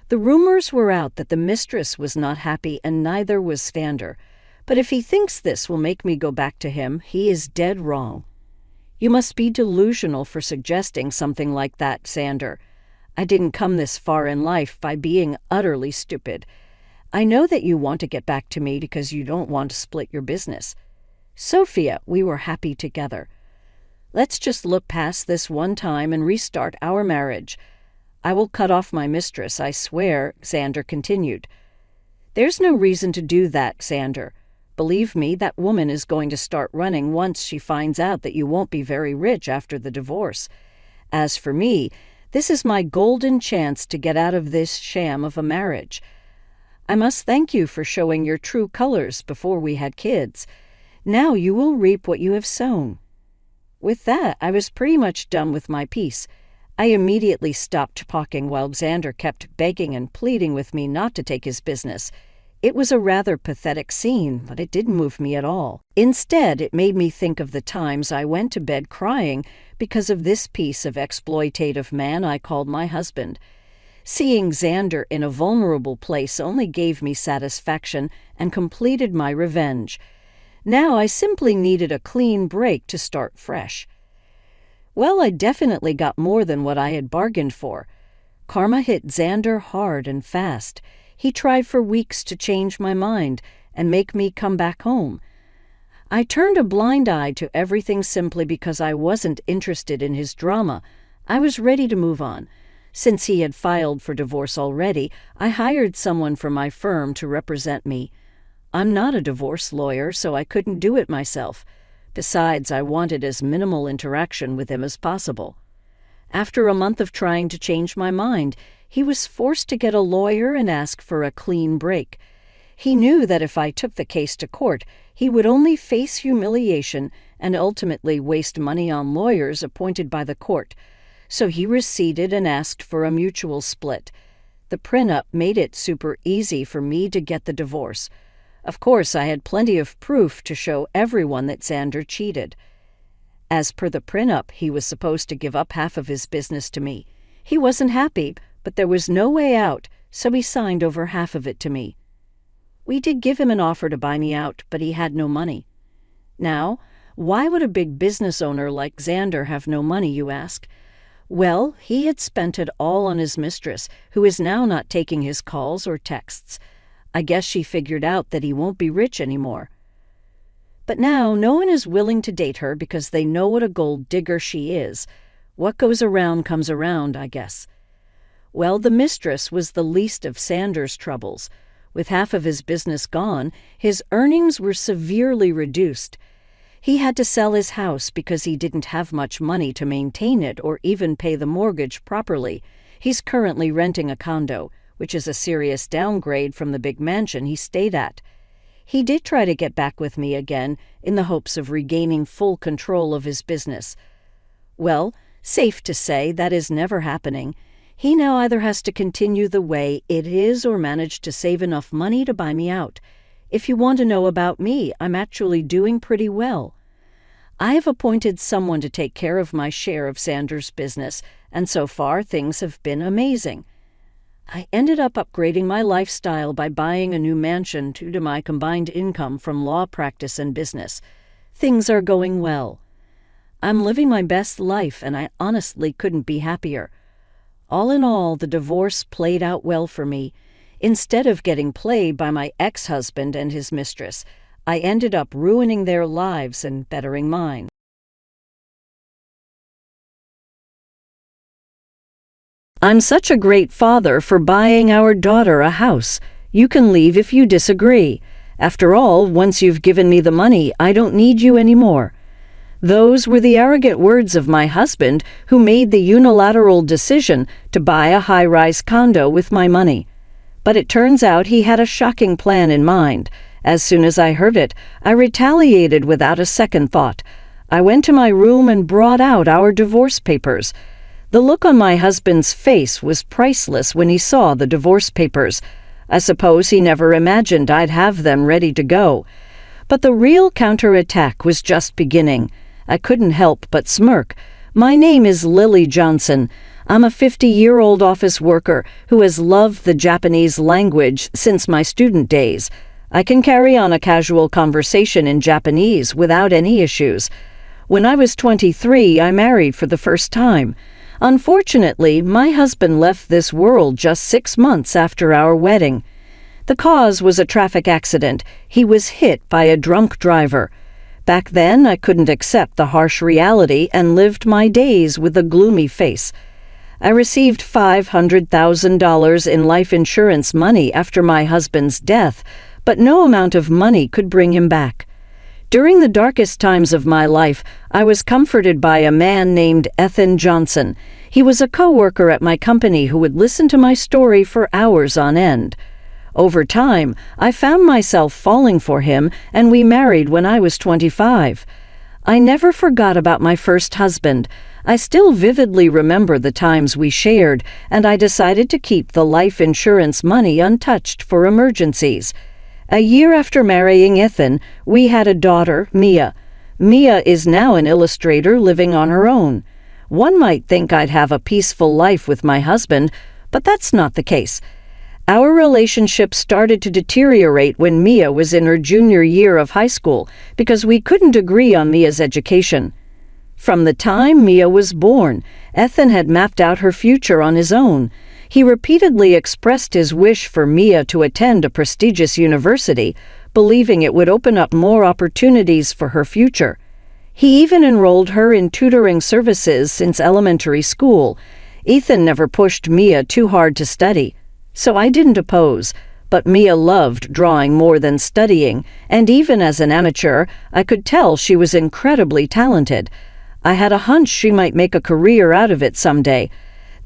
The rumors were out that the mistress was not happy and neither was Xander. But if he thinks this will make me go back to him, he is dead wrong. You must be delusional for suggesting something like that, Xander. I didn't come this far in life by being utterly stupid. I know that you want to get back to me because you don't want to split your business. Sophia, we were happy together. Let's just look past this one time and restart our marriage. I will cut off my mistress, I swear, Xander continued. There's no reason to do that, Xander. Believe me, that woman is going to start running once she finds out that you won't be very rich after the divorce. As for me, this is my golden chance to get out of this sham of a marriage. I must thank you for showing your true colors before we had kids. Now you will reap what you have sown. With that, I was pretty much done with my piece. I immediately stopped talking while Xander kept begging and pleading with me not to take his business. It was a rather pathetic scene, but it didn't move me at all. Instead, it made me think of the times I went to bed crying because of this piece of exploitative man I called my husband. Seeing Xander in a vulnerable place only gave me satisfaction and completed my revenge. Now I simply needed a clean break to start fresh. Well, I definitely got more than what I had bargained for. Karma hit Xander hard and fast. He tried for weeks to change my mind and make me come back home. I turned a blind eye to everything simply because I wasn't interested in his drama. I was ready to move on. Since he had filed for divorce already, I hired someone from my firm to represent me. I'm not a divorce lawyer, so I couldn't do it myself. Besides, I wanted as minimal interaction with him as possible. After a month of trying to change my mind, he was forced to get a lawyer and ask for a clean break. He knew that if I took the case to court, he would only face humiliation and ultimately waste money on lawyers appointed by the court. So he receded and asked for a mutual split. The prenup made it super easy for me to get the divorce. Of course, I had plenty of proof to show everyone that Xander cheated. As per the prenup, he was supposed to give up half of his business to me. He wasn't happy, but there was no way out, so he signed over half of it to me. We did give him an offer to buy me out, but he had no money. Now, why would a big business owner like Xander have no money, you ask? Well, he had spent it all on his mistress, who is now not taking his calls or texts. I guess she figured out that he won't be rich anymore. But now no one is willing to date her because they know what a gold digger she is. What goes around comes around, I guess. Well, the mistress was the least of Xander's troubles. With half of his business gone, his earnings were severely reduced. He had to sell his house because he didn't have much money to maintain it or even pay the mortgage properly. He's currently renting a condo, which is a serious downgrade from the big mansion he stayed at. He did try to get back with me again in the hopes of regaining full control of his business. Well, safe to say that is never happening. He now either has to continue the way it is or manage to save enough money to buy me out. If you want to know about me, I'm actually doing pretty well. I have appointed someone to take care of my share of Xander's business, and so far things have been amazing. I ended up upgrading my lifestyle by buying a new mansion due to my combined income from law practice and business. Things are going well. I'm living my best life, and I honestly couldn't be happier. All in all, the divorce played out well for me. Instead of getting played by my ex-husband and his mistress, I ended up ruining their lives and bettering mine. I'm such a great father for buying our daughter a house. You can leave if you disagree. After all, once you've given me the money, I don't need you anymore. Those were the arrogant words of my husband, who made the unilateral decision to buy a high-rise condo with my money. But it turns out he had a shocking plan in mind. As soon as I heard it, I retaliated without a second thought. I went to my room and brought out our divorce papers. The look on my husband's face was priceless when he saw the divorce papers. I suppose he never imagined I'd have them ready to go. But the real counterattack was just beginning. I couldn't help but smirk. My name is Lily Johnson. I'm a 50-year-old office worker who has loved the Japanese language since my student days. I can carry on a casual conversation in Japanese without any issues. When I was 23, I married for the first time. Unfortunately, my husband left this world just 6 months after our wedding. The cause was a traffic accident. He was hit by a drunk driver. Back then, I couldn't accept the harsh reality and lived my days with a gloomy face. I received $500,000 in life insurance money after my husband's death, but no amount of money could bring him back. During the darkest times of my life, I was comforted by a man named Ethan Johnson. He was a co-worker at my company who would listen to my story for hours on end. Over time, I found myself falling for him, and we married when I was 25. I never forgot about my first husband. I still vividly remember the times we shared, and I decided to keep the life insurance money untouched for emergencies. A year after marrying Ethan, we had a daughter, Mia. Mia is now an illustrator living on her own. One might think I'd have a peaceful life with my husband, but that's not the case. Our relationship started to deteriorate when Mia was in her junior year of high school because we couldn't agree on Mia's education. From the time Mia was born, Ethan had mapped out her future on his own. He repeatedly expressed his wish for Mia to attend a prestigious university, believing it would open up more opportunities for her future. He even enrolled her in tutoring services since elementary school. Ethan never pushed Mia too hard to study, so I didn't oppose. But Mia loved drawing more than studying, and even as an amateur, I could tell she was incredibly talented. I had a hunch she might make a career out of it someday.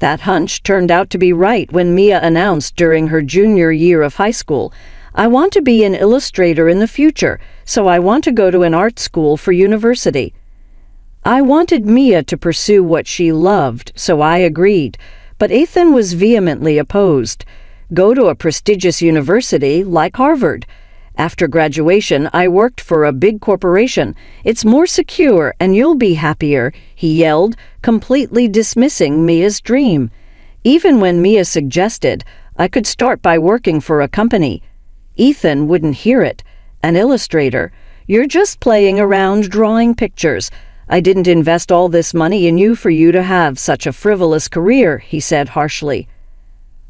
That hunch turned out to be right when Mia announced during her junior year of high school, "I want to be an illustrator in the future, so I want to go to an art school for university." I wanted Mia to pursue what she loved, so I agreed, but Ethan was vehemently opposed. Go to a prestigious university like Harvard. After graduation, I worked for a big corporation. It's more secure and you'll be happier, he yelled, completely dismissing Mia's dream. Even when Mia suggested I could start by working for a company, Ethan wouldn't hear it. An illustrator. You're just playing around drawing pictures. I didn't invest all this money in you for you to have such a frivolous career, he said harshly.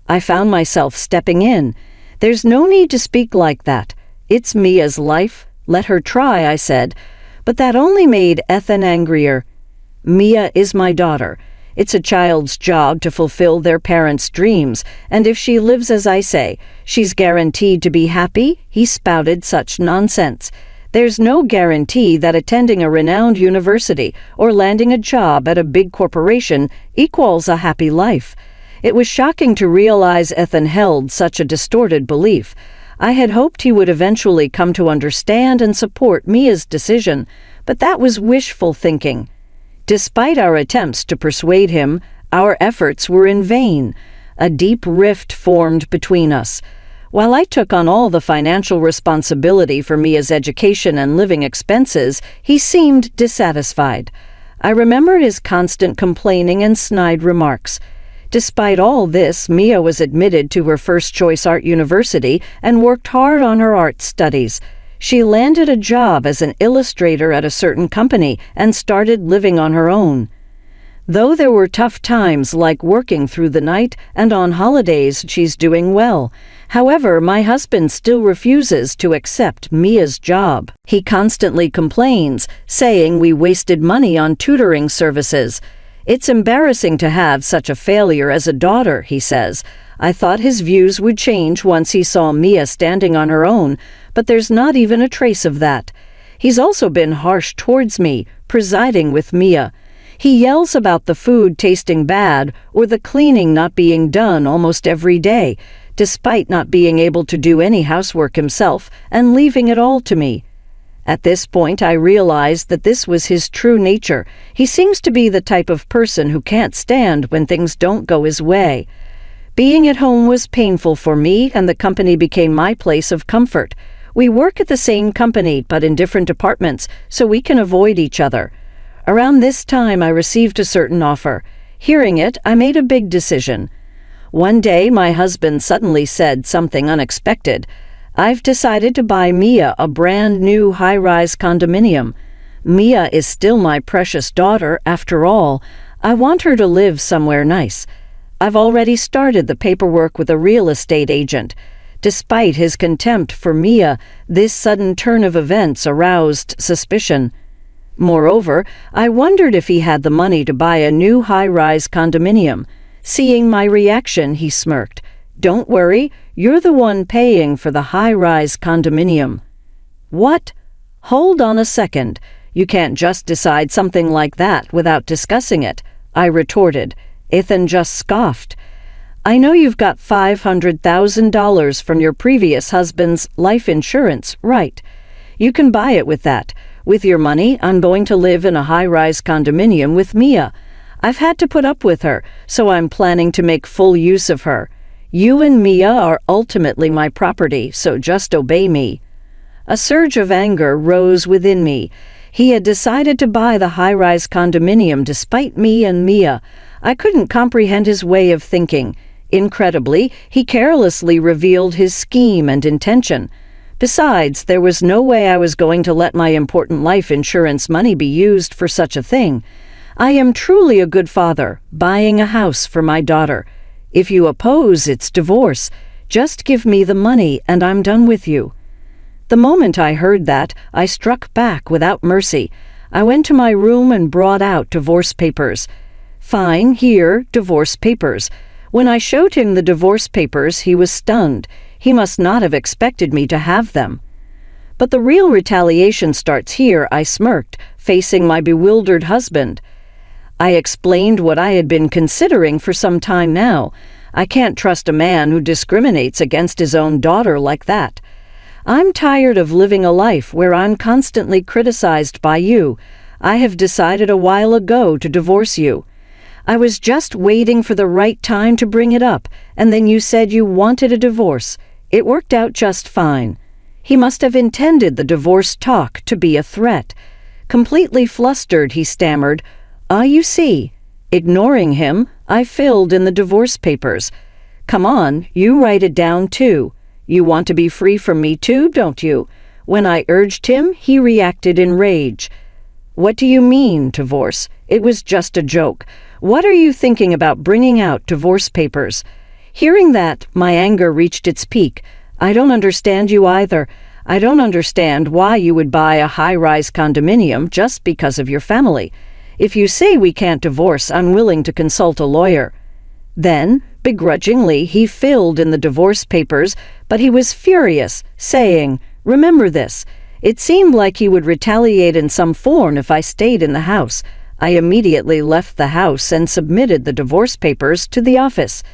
I found myself stepping in. There's no need to speak like that. It's Mia's life. Let her try, I said. But that only made Ethan angrier. Mia is my daughter. It's a child's job to fulfill their parents' dreams, and if she lives as I say, she's guaranteed to be happy, he spouted such nonsense. There's no guarantee that attending a renowned university or landing a job at a big corporation equals a happy life. It was shocking to realize Ethan held such a distorted belief. I had hoped he would eventually come to understand and support Mia's decision, but that was wishful thinking. Despite our attempts to persuade him, our efforts were in vain. A deep rift formed between us. While I took on all the financial responsibility for Mia's education and living expenses, he seemed dissatisfied. I remembered his constant complaining and snide remarks. Despite all this, Mia was admitted to her first-choice art university and worked hard on her art studies. She landed a job as an illustrator at a certain company and started living on her own. Though there were tough times like working through the night and on holidays, she's doing well. However, my husband still refuses to accept Mia's job. He constantly complains, saying we wasted money on tutoring services. It's embarrassing to have such a failure as a daughter, he says. I thought his views would change once he saw Mia standing on her own, but there's not even a trace of that. He's also been harsh towards me, presiding with Mia. He yells about the food tasting bad or the cleaning not being done almost every day, despite not being able to do any housework himself and leaving it all to me. At this point, I realized that this was his true nature. He seems to be the type of person who can't stand when things don't go his way. Being at home was painful for me, and the company became my place of comfort. We work at the same company, but in different departments, so we can avoid each other. Around this time, I received a certain offer. Hearing it, I made a big decision. One day, my husband suddenly said something unexpected. I've decided to buy Mia a brand new high-rise condominium. Mia is still my precious daughter, after all. I want her to live somewhere nice. I've already started the paperwork with a real estate agent. Despite his contempt for Mia, this sudden turn of events aroused suspicion. Moreover, I wondered if he had the money to buy a new high-rise condominium. Seeing my reaction, he smirked. Don't worry, you're the one paying for the high-rise condominium. What? Hold on a second. You can't just decide something like that without discussing it, I retorted. Ethan just scoffed. I know you've got $500,000 from your previous husband's life insurance, right? You can buy it with that. With your money, I'm going to live in a high-rise condominium with Mia. I've had to put up with her, so I'm planning to make full use of her. You and Mia are ultimately my property, so just obey me. A surge of anger rose within me. He had decided to buy the high-rise condominium despite me and Mia. I couldn't comprehend his way of thinking. Incredibly, he carelessly revealed his scheme and intention. Besides, there was no way I was going to let my important life insurance money be used for such a thing. I am truly a good father, buying a house for my daughter. If you oppose, it's divorce. Just give me the money and I'm done with you. The moment I heard that, I struck back without mercy. I went to my room and brought out divorce papers. Fine, here, divorce papers. When I showed him the divorce papers, he was stunned. He must not have expected me to have them. But the real retaliation starts here, I smirked, facing my bewildered husband. I explained what I had been considering for some time now. I can't trust a man who discriminates against his own daughter like that. I'm tired of living a life where I'm constantly criticized by you. I have decided a while ago to divorce you. I was just waiting for the right time to bring it up, and then you said you wanted a divorce. It worked out just fine. He must have intended the divorce talk to be a threat. Completely flustered, he stammered, you see." Ignoring him, I filled in the divorce papers. "Come on, you write it down too. You want to be free from me too, don't you?" When I urged him, he reacted in rage. "What do you mean, divorce? It was just a joke. What are you thinking about bringing out divorce papers?" Hearing that, my anger reached its peak. "I don't understand you either. I don't understand why you would buy a high-rise condominium just because of your family. If you say we can't divorce, I'm willing to consult a lawyer." Then, begrudgingly, he filled in the divorce papers, but he was furious, saying, "Remember this. It seemed like he would retaliate in some form if I stayed in the house." I immediately left the house and submitted the divorce papers to the office.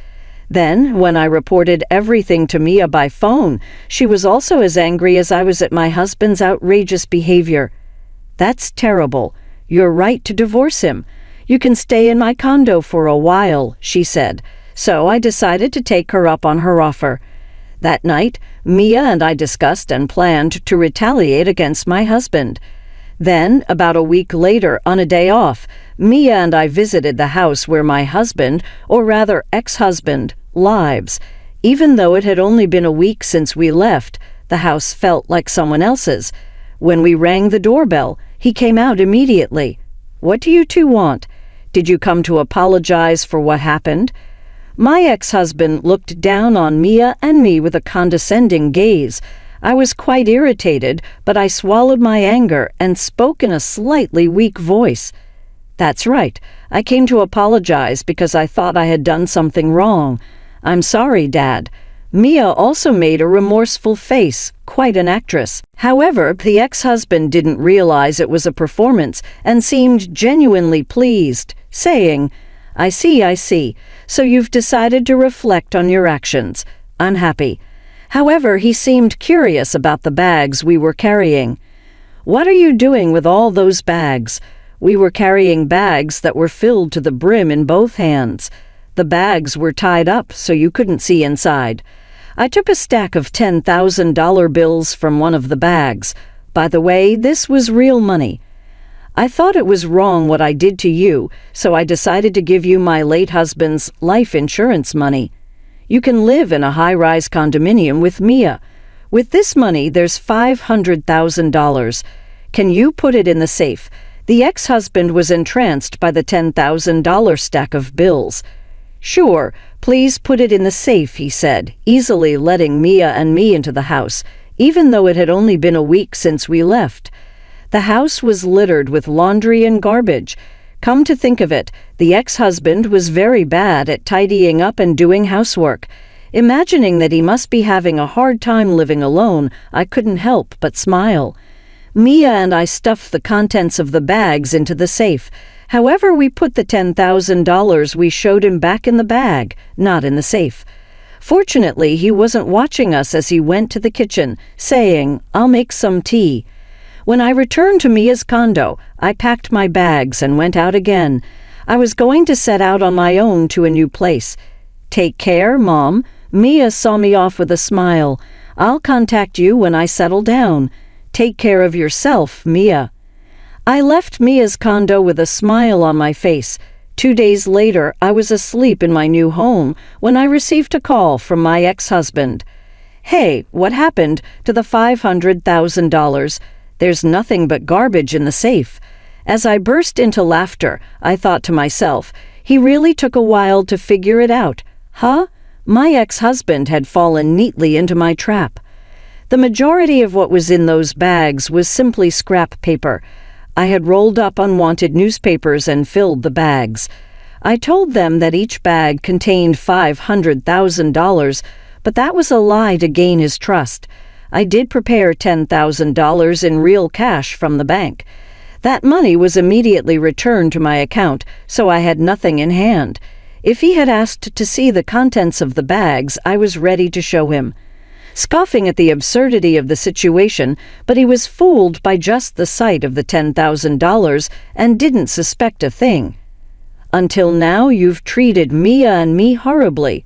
Then, when I reported everything to Mia by phone, she was also as angry as I was at my husband's outrageous behavior. "That's terrible. You're right to divorce him. You can stay in my condo for a while," she said. So I decided to take her up on her offer. That night, Mia and I discussed and planned to retaliate against my husband. Then, about a week later, on a day off, Mia and I visited the house where my husband, or rather ex-husband, lives. Even though it had only been a week since we left, the house felt like someone else's. When we rang the doorbell, he came out immediately. "What do you two want? Did you come to apologize for what happened?" My ex-husband looked down on Mia and me with a condescending gaze. I was quite irritated, but I swallowed my anger and spoke in a slightly weak voice. "That's right. I came to apologize because I thought I had done something wrong. I'm sorry, Dad." Mia also made a remorseful face, quite an actress. However, the ex-husband didn't realize it was a performance and seemed genuinely pleased, saying, I see. So you've decided to reflect on your actions. I'm happy." However, he seemed curious about the bags we were carrying. "What are you doing with all those bags?" We were carrying bags that were filled to the brim in both hands. The bags were tied up so you couldn't see inside. I took a stack of $10,000 bills from one of the bags. By the way, this was real money. "I thought it was wrong what I did to you, so I decided to give you my late husband's life insurance money. You can live in a high-rise condominium with Mia. With this money, there's $500,000. Can you put it in the safe?" The ex-husband was entranced by the $10,000 stack of bills. "Sure, please put it in the safe," he said, easily letting Mia and me into the house, even though it had only been a week since we left. The house was littered with laundry and garbage. Come to think of it, the ex-husband was very bad at tidying up and doing housework. Imagining that he must be having a hard time living alone, I couldn't help but smile. Mia and I stuffed the contents of the bags into the safe. However, we put the $10,000 we showed him back in the bag, not in the safe. Fortunately, he wasn't watching us as he went to the kitchen, saying, "I'll make some tea." When I returned to Mia's condo, I packed my bags and went out again. I was going to set out on my own to a new place. "Take care, Mom." Mia saw me off with a smile. "I'll contact you when I settle down." "Take care of yourself, Mia." I left Mia's condo with a smile on my face. 2 days later, I was asleep in my new home when I received a call from my ex-husband. "Hey, what happened to the $500,000? There's nothing but garbage in the safe." As I burst into laughter, I thought to myself, he really took a while to figure it out. Huh? My ex-husband had fallen neatly into my trap. The majority of what was in those bags was simply scrap paper. I had rolled up unwanted newspapers and filled the bags. I told them that each bag contained $500,000, but that was a lie to gain his trust. I did prepare $10,000 in real cash from the bank. That money was immediately returned to my account, so I had nothing in hand. If he had asked to see the contents of the bags, I was ready to show him. Scoffing at the absurdity of the situation, but he was fooled by just the sight of the $10,000 and didn't suspect a thing. Until now, you've treated Mia and me horribly.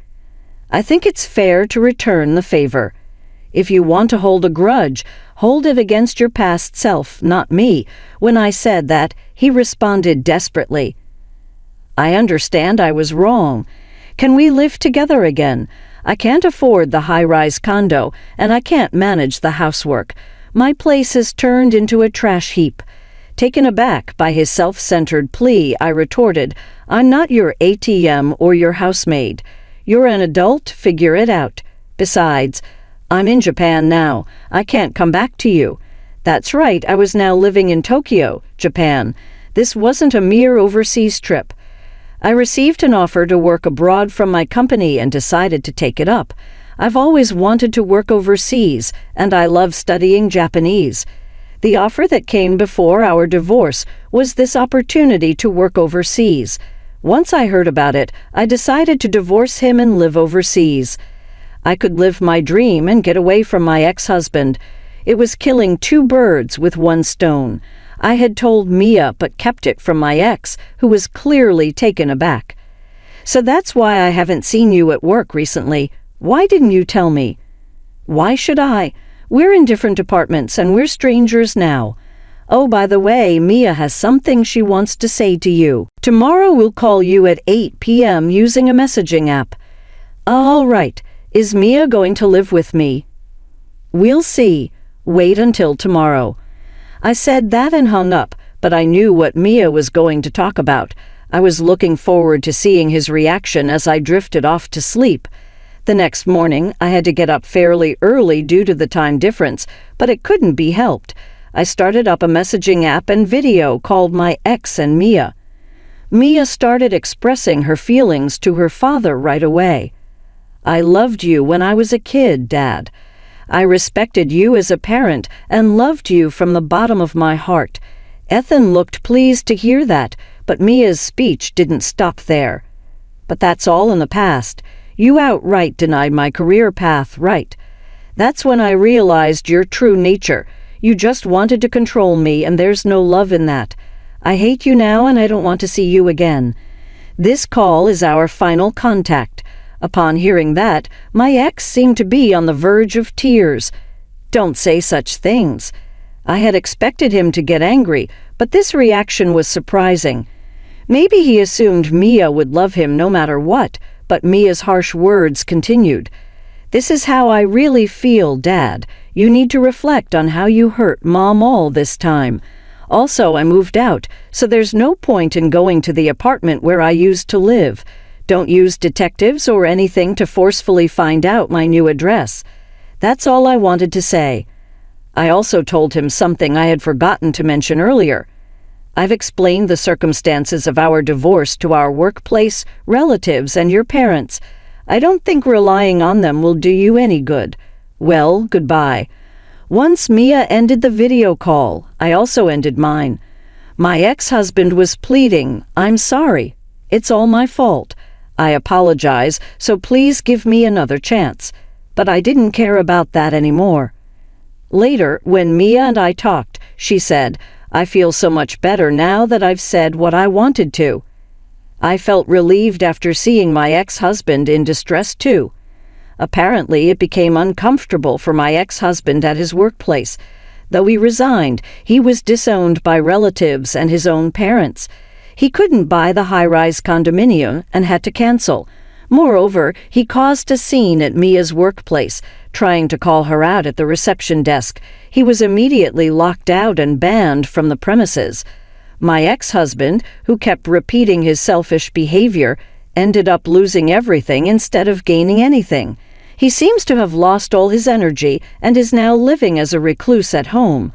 I think it's fair to return the favor. If you want to hold a grudge, hold it against your past self, not me. When I said that, he responded desperately, I understand I was wrong. Can we live together again? I can't afford the high-rise condo, and I can't manage the housework. My place has turned into a trash heap. Taken aback by his self-centered plea, I retorted, I'm not your ATM or your housemaid. You're an adult, figure it out. Besides, I'm in Japan now. I can't come back to you. That's right, I was now living in Tokyo, Japan. This wasn't a mere overseas trip. I received an offer to work abroad from my company and decided to take it up. I've always wanted to work overseas, and I love studying Japanese. The offer that came before our divorce was this opportunity to work overseas. Once I heard about it, I decided to divorce him and live overseas. I could live my dream and get away from my ex-husband. It was killing two birds with one stone. I had told Mia but kept it from my ex, who was clearly taken aback. So that's why I haven't seen you at work recently. Why didn't you tell me? Why should I? We're in different departments and we're strangers now. Oh, by the way, Mia has something she wants to say to you. Tomorrow we'll call you at 8 p.m. using a messaging app. All right. Is Mia going to live with me? We'll see. Wait until tomorrow. I said that and hung up, but I knew what Mia was going to talk about. I was looking forward to seeing his reaction as I drifted off to sleep. The next morning, I had to get up fairly early due to the time difference, but it couldn't be helped. I started up a messaging app and video called my ex and Mia. Mia started expressing her feelings to her father right away. I loved you when I was a kid, Dad. I respected you as a parent and loved you from the bottom of my heart. Ethan looked pleased to hear that, but Mia's speech didn't stop there. But that's all in the past. You outright denied my career path, right? That's when I realized your true nature. You just wanted to control me, and there's no love in that. I hate you now, and I don't want to see you again. This call is our final contact. Upon hearing that, my ex seemed to be on the verge of tears. Don't say such things. I had expected him to get angry, but this reaction was surprising. Maybe he assumed Mia would love him no matter what, but Mia's harsh words continued. This is how I really feel, Dad. You need to reflect on how you hurt Mom all this time. Also, I moved out, so there's no point in going to the apartment where I used to live. Don't use detectives or anything to forcefully find out my new address. That's all I wanted to say. I also told him something I had forgotten to mention earlier. I've explained the circumstances of our divorce to our workplace, relatives, and your parents. I don't think relying on them will do you any good. Well, goodbye. Once Mia ended the video call, I also ended mine. My ex-husband was pleading, I'm sorry. It's all my fault. I apologize, so please give me another chance. But I didn't care about that anymore. Later, when Mia and I talked, she said, I feel so much better now that I've said what I wanted to. I felt relieved after seeing my ex-husband in distress too. Apparently, it became uncomfortable for my ex-husband at his workplace. Though he resigned, he was disowned by relatives and his own parents. He couldn't buy the high-rise condominium and had to cancel. Moreover, he caused a scene at Mia's workplace, trying to call her out at the reception desk. He was immediately locked out and banned from the premises. My ex-husband, who kept repeating his selfish behavior, ended up losing everything instead of gaining anything. He seems to have lost all his energy and is now living as a recluse at home.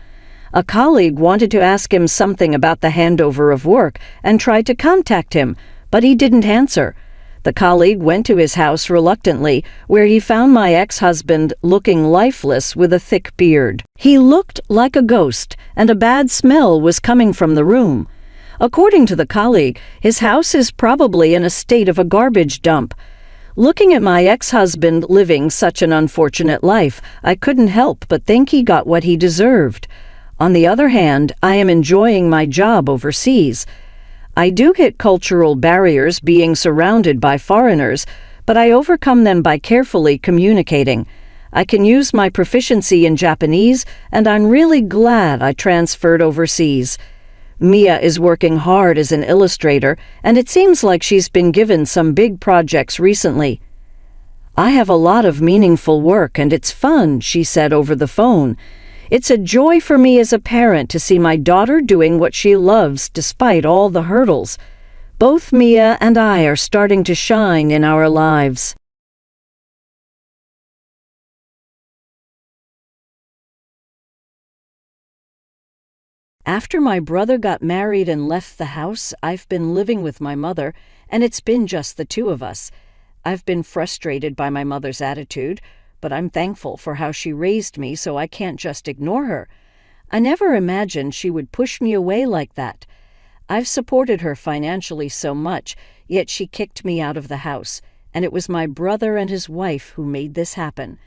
A colleague wanted to ask him something about the handover of work and tried to contact him, but he didn't answer. The colleague went to his house reluctantly, where he found my ex-husband looking lifeless with a thick beard. He looked like a ghost, and a bad smell was coming from the room. According to the colleague, his house is probably in a state of a garbage dump. Looking at my ex-husband living such an unfortunate life, I couldn't help but think he got what he deserved. On the other hand, I am enjoying my job overseas. I do hit cultural barriers being surrounded by foreigners, but I overcome them by carefully communicating. I can use my proficiency in Japanese, and I'm really glad I transferred overseas. Mia is working hard as an illustrator, and it seems like she's been given some big projects recently. I have a lot of meaningful work, and it's fun, she said over the phone. It's a joy for me as a parent to see my daughter doing what she loves despite all the hurdles. Both Mia and I are starting to shine in our lives. After my brother got married and left the house, I've been living with my mother, and it's been just the two of us. I've been frustrated by my mother's attitude, but I'm thankful for how she raised me, so I can't just ignore her. I never imagined she would push me away like that. I've supported her financially so much, yet she kicked me out of the house, and it was my brother and his wife who made this happen.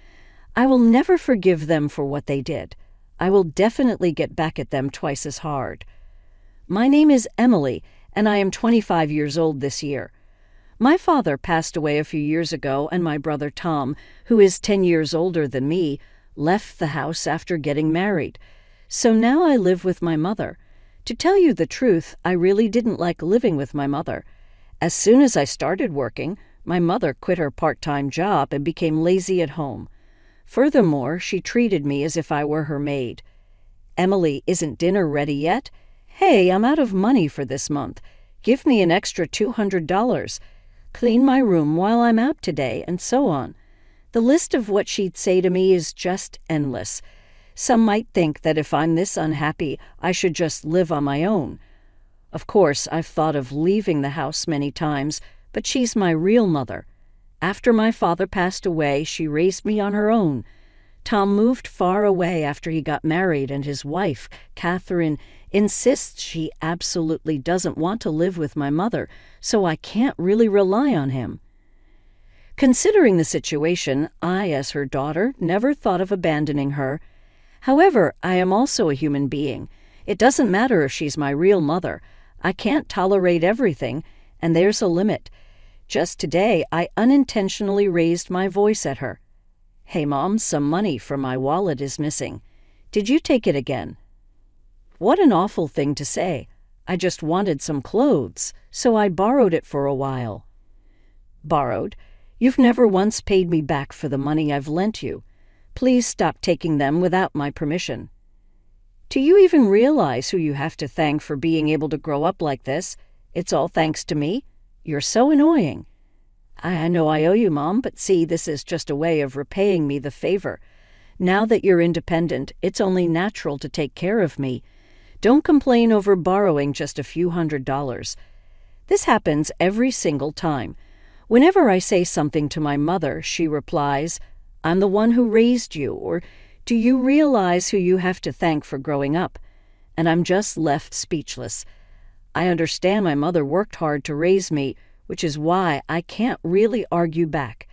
I will never forgive them for what they did. I will definitely get back at them twice as hard. My name is Emily, and I am 25 years old this year. My father passed away a few years ago, and my brother Tom, who is 10 years older than me, left the house after getting married. So now I live with my mother. To tell you the truth, I really didn't like living with my mother. As soon as I started working, my mother quit her part-time job and became lazy at home. Furthermore, she treated me as if I were her maid. Emily, isn't dinner ready yet? Hey, I'm out of money for this month. Give me an extra $200. Clean my room while I'm out today, and so on. The list of what she'd say to me is just endless. Some might think that if I'm this unhappy, I should just live on my own. Of course, I've thought of leaving the house many times, but she's my real mother. After my father passed away, she raised me on her own. Tom moved far away after he got married, and his wife, Catherine, insists she absolutely doesn't want to live with my mother, so I can't really rely on him. Considering the situation, I, as her daughter, never thought of abandoning her. However, I am also a human being. It doesn't matter if she's my real mother. I can't tolerate everything, and there's a limit. Just today, I unintentionally raised my voice at her. Hey, Mom, some money from my wallet is missing. Did you take it again? What an awful thing to say. I just wanted some clothes, so I borrowed it for a while. Borrowed? You've never once paid me back for the money I've lent you. Please stop taking them without my permission. Do you even realize who you have to thank for being able to grow up like this? It's all thanks to me. You're so annoying. I know I owe you, Mom, but see, this is just a way of repaying me the favor. Now that you're independent, it's only natural to take care of me. Don't complain over borrowing just a few $100s. This happens every single time. Whenever I say something to my mother, she replies, I'm the one who raised you, or do you realize who you have to thank for growing up? And I'm just left speechless. I understand my mother worked hard to raise me, which is why I can't really argue back.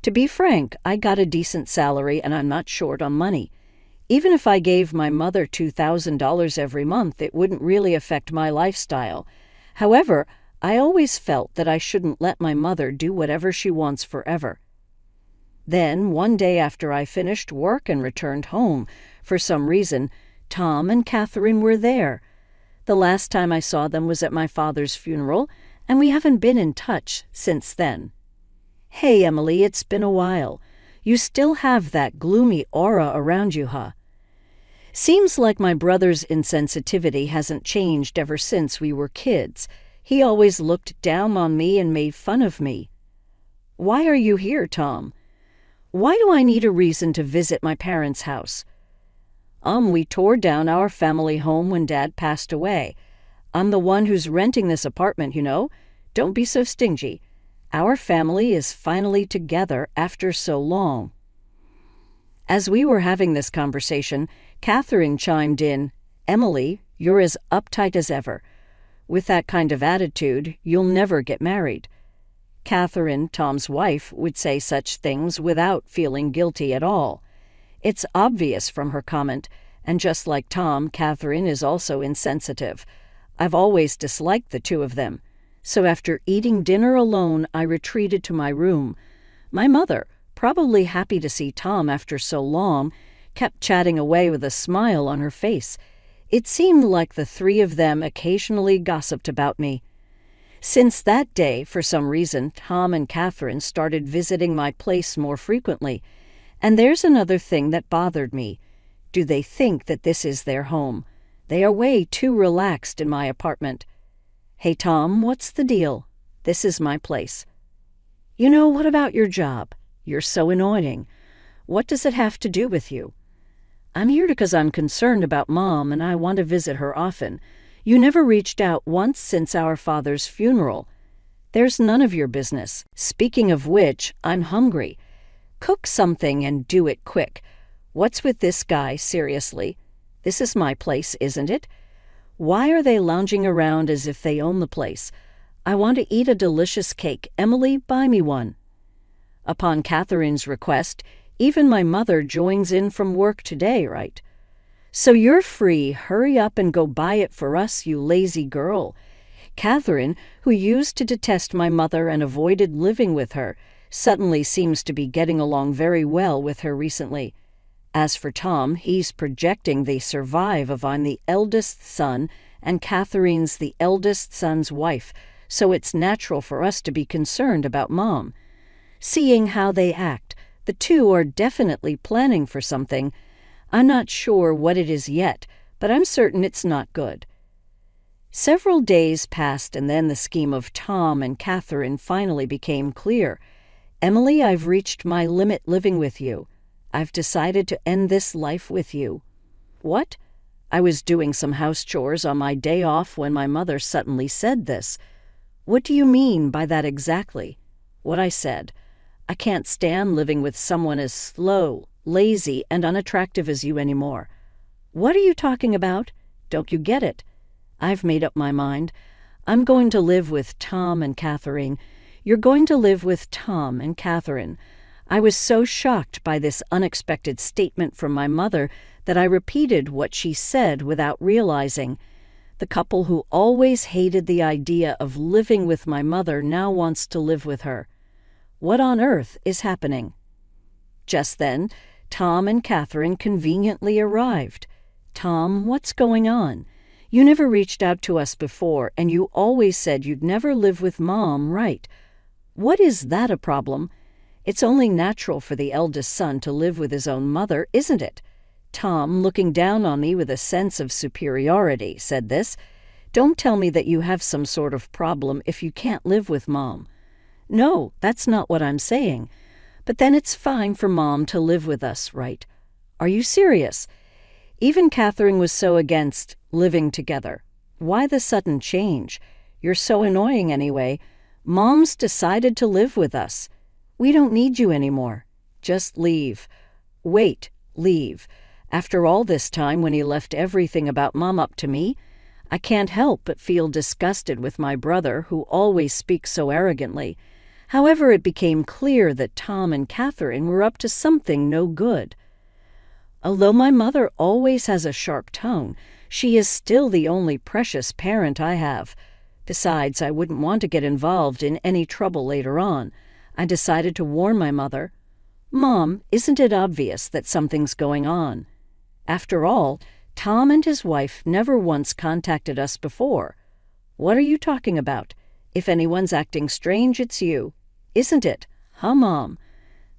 To be frank, I got a decent salary and I'm not short on money. Even if I gave my mother $2,000 every month, it wouldn't really affect my lifestyle. However, I always felt that I shouldn't let my mother do whatever she wants forever. Then, one day after I finished work and returned home, for some reason, Tom and Catherine were there. The last time I saw them was at my father's funeral, and we haven't been in touch since then. Hey, Emily, it's been a while. You still have that gloomy aura around you, huh? Seems like my brother's insensitivity hasn't changed ever since we were kids. He always looked down on me and made fun of me. Why are you here, Tom? Why do I need a reason to visit my parents' house? We tore down our family home when Dad passed away. I'm the one who's renting this apartment, you know. Don't be so stingy. Our family is finally together after so long. As we were having this conversation, Catherine chimed in, Emily, you're as uptight as ever. With that kind of attitude, you'll never get married. Catherine, Tom's wife, would say such things without feeling guilty at all. It's obvious from her comment, and just like Tom, Catherine is also insensitive. I've always disliked the two of them. So after eating dinner alone, I retreated to my room. My mother, probably happy to see Tom after so long, kept chatting away with a smile on her face. It seemed like the three of them occasionally gossiped about me. Since that day, for some reason, Tom and Catherine started visiting my place more frequently. And there's another thing that bothered me. Do they think that this is their home? They are way too relaxed in my apartment. Hey, Tom, what's the deal? This is my place. You know, what about your job? You're so annoying. What does it have to do with you? I'm here because I'm concerned about Mom and I want to visit her often. You never reached out once since our father's funeral. There's none of your business. Speaking of which, I'm hungry. Cook something and do it quick. What's with this guy, seriously? This is my place, isn't it? Why are they lounging around as if they own the place? I want to eat a delicious cake. Emily, buy me one. Upon Catherine's request, even my mother joins in from work today, right? So you're free. Hurry up and go buy it for us, you lazy girl. Catherine, who used to detest my mother and avoided living with her, suddenly seems to be getting along very well with her recently. As for Tom, he's projecting they survive of I'm the eldest son and Catherine's the eldest son's wife, so it's natural for us to be concerned about Mom. Seeing how they act, the two are definitely planning for something. I'm not sure what it is yet, but I'm certain it's not good. Several days passed and then the scheme of Tom and Catherine finally became clear. Emily, I've reached my limit living with you. I've decided to end this life with you. What? I was doing some house chores on my day off when my mother suddenly said this. What do you mean by that exactly? What I said. I can't stand living with someone as slow, lazy, and unattractive as you anymore. What are you talking about? Don't you get it? I've made up my mind. I'm going to live with Tom and Catherine. You're going to live with Tom and Catherine. I was so shocked by this unexpected statement from my mother that I repeated what she said without realizing. The couple who always hated the idea of living with my mother now wants to live with her. What on earth is happening? Just then, Tom and Catherine conveniently arrived. Tom, what's going on? You never reached out to us before, and you always said you'd never live with Mom, right? What is that a problem? It's only natural for the eldest son to live with his own mother, isn't it? Tom, looking down on me with a sense of superiority, said this. Don't tell me that you have some sort of problem if you can't live with Mom. No, that's not what I'm saying. But then it's fine for Mom to live with us, right? Are you serious? Even Catherine was so against living together. Why the sudden change? You're so annoying anyway. Mom's decided to live with us. We don't need you anymore. Just leave. Wait, leave. After all this time when he left everything about Mom up to me, I can't help but feel disgusted with my brother who always speaks so arrogantly. However, it became clear that Tom and Catherine were up to something no good. Although my mother always has a sharp tongue, she is still the only precious parent I have. Besides, I wouldn't want to get involved in any trouble later on. I decided to warn my mother. Mom, isn't it obvious that something's going on? After all, Tom and his wife never once contacted us before. What are you talking about? If anyone's acting strange, it's you. Isn't it? Huh, Mom?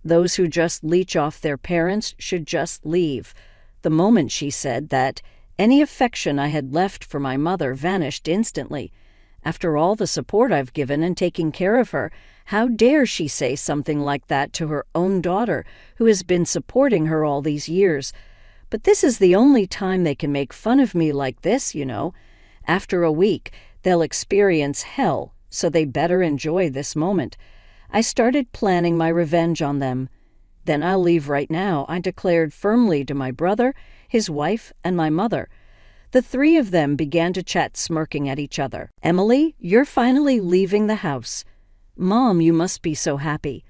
Those who just leech off their parents should just leave. The moment she said that, any affection I had left for my mother vanished instantly. After all the support I've given in taking care of her, how dare she say something like that to her own daughter, who has been supporting her all these years? But this is the only time they can make fun of me like this, you know. After a week, they'll experience hell, so they better enjoy this moment. I started planning my revenge on them. Then I'll leave right now, I declared firmly to my brother, his wife, and my mother. The three of them began to chat, smirking at each other. Emily, you're finally leaving the house. Mom, you must be so happy.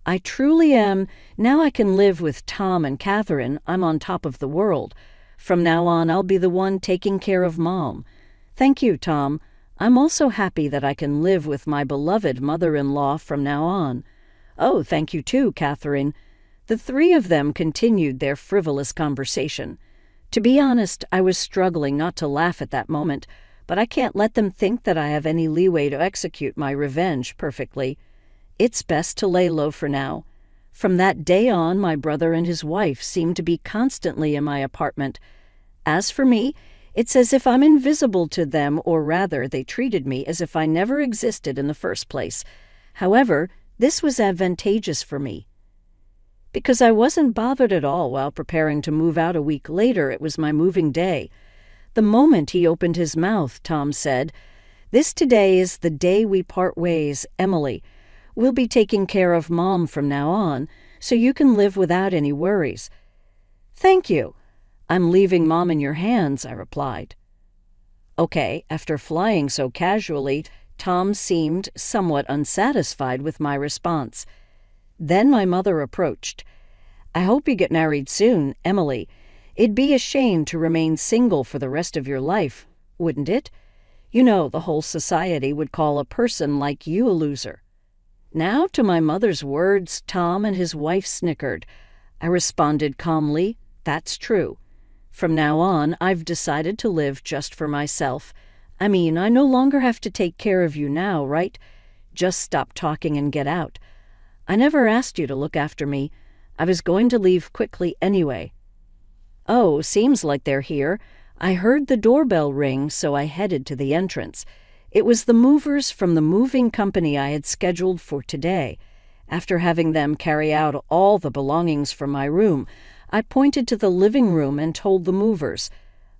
I truly am. Now I can live with Tom and Catherine. I'm on top of the world. From now on, I'll be the one taking care of Mom. Thank you, Tom. I'm also happy that I can live with my beloved mother-in-law from now on. "Oh, thank you too, Catherine." The three of them continued their frivolous conversation. To be honest, I was struggling not to laugh at that moment, but I can't let them think that I have any leeway to execute my revenge perfectly. It's best to lay low for now. From that day on, my brother and his wife seemed to be constantly in my apartment. As for me, it's as if I'm invisible to them, or rather, they treated me as if I never existed in the first place. However, this was advantageous for me, because I wasn't bothered at all while preparing to move out a week later. It was my moving day. The moment he opened his mouth, Tom said, "This today is the day we part ways, Emily. We'll be taking care of Mom from now on, so you can live without any worries." "Thank you. I'm leaving Mom in your hands," I replied. Okay, after flying so casually, Tom seemed somewhat unsatisfied with my response. Then my mother approached. "I hope you get married soon, Emily. It'd be a shame to remain single for the rest of your life, wouldn't it? You know, the whole society would call a person like you a loser." Now, to my mother's words, Tom and his wife snickered. I responded calmly, "That's true. From now on, I've decided to live just for myself. I mean, I no longer have to take care of you now, right? Just stop talking and get out. I never asked you to look after me. I was going to leave quickly anyway." "Oh, seems like they're here. I heard the doorbell ring, so I headed to the entrance. It was the movers from the moving company I had scheduled for today. After having them carry out all the belongings from my room, I pointed to the living room and told the movers,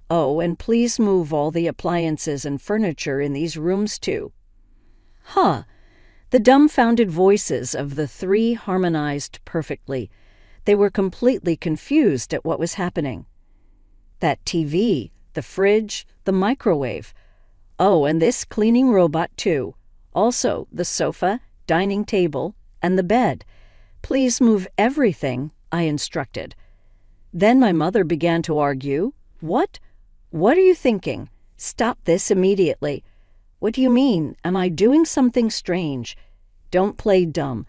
"Oh, and please move all the appliances and furniture in these rooms too." Huh! The dumbfounded voices of the three harmonized perfectly. They were completely confused at what was happening. That TV, the fridge, the microwave. Oh, and this cleaning robot too. Also, the sofa, dining table, and the bed. "Please move everything," I instructed. Then my mother began to argue. What are you thinking? Stop this immediately." "What do you mean? Am I doing something strange?" "Don't play dumb.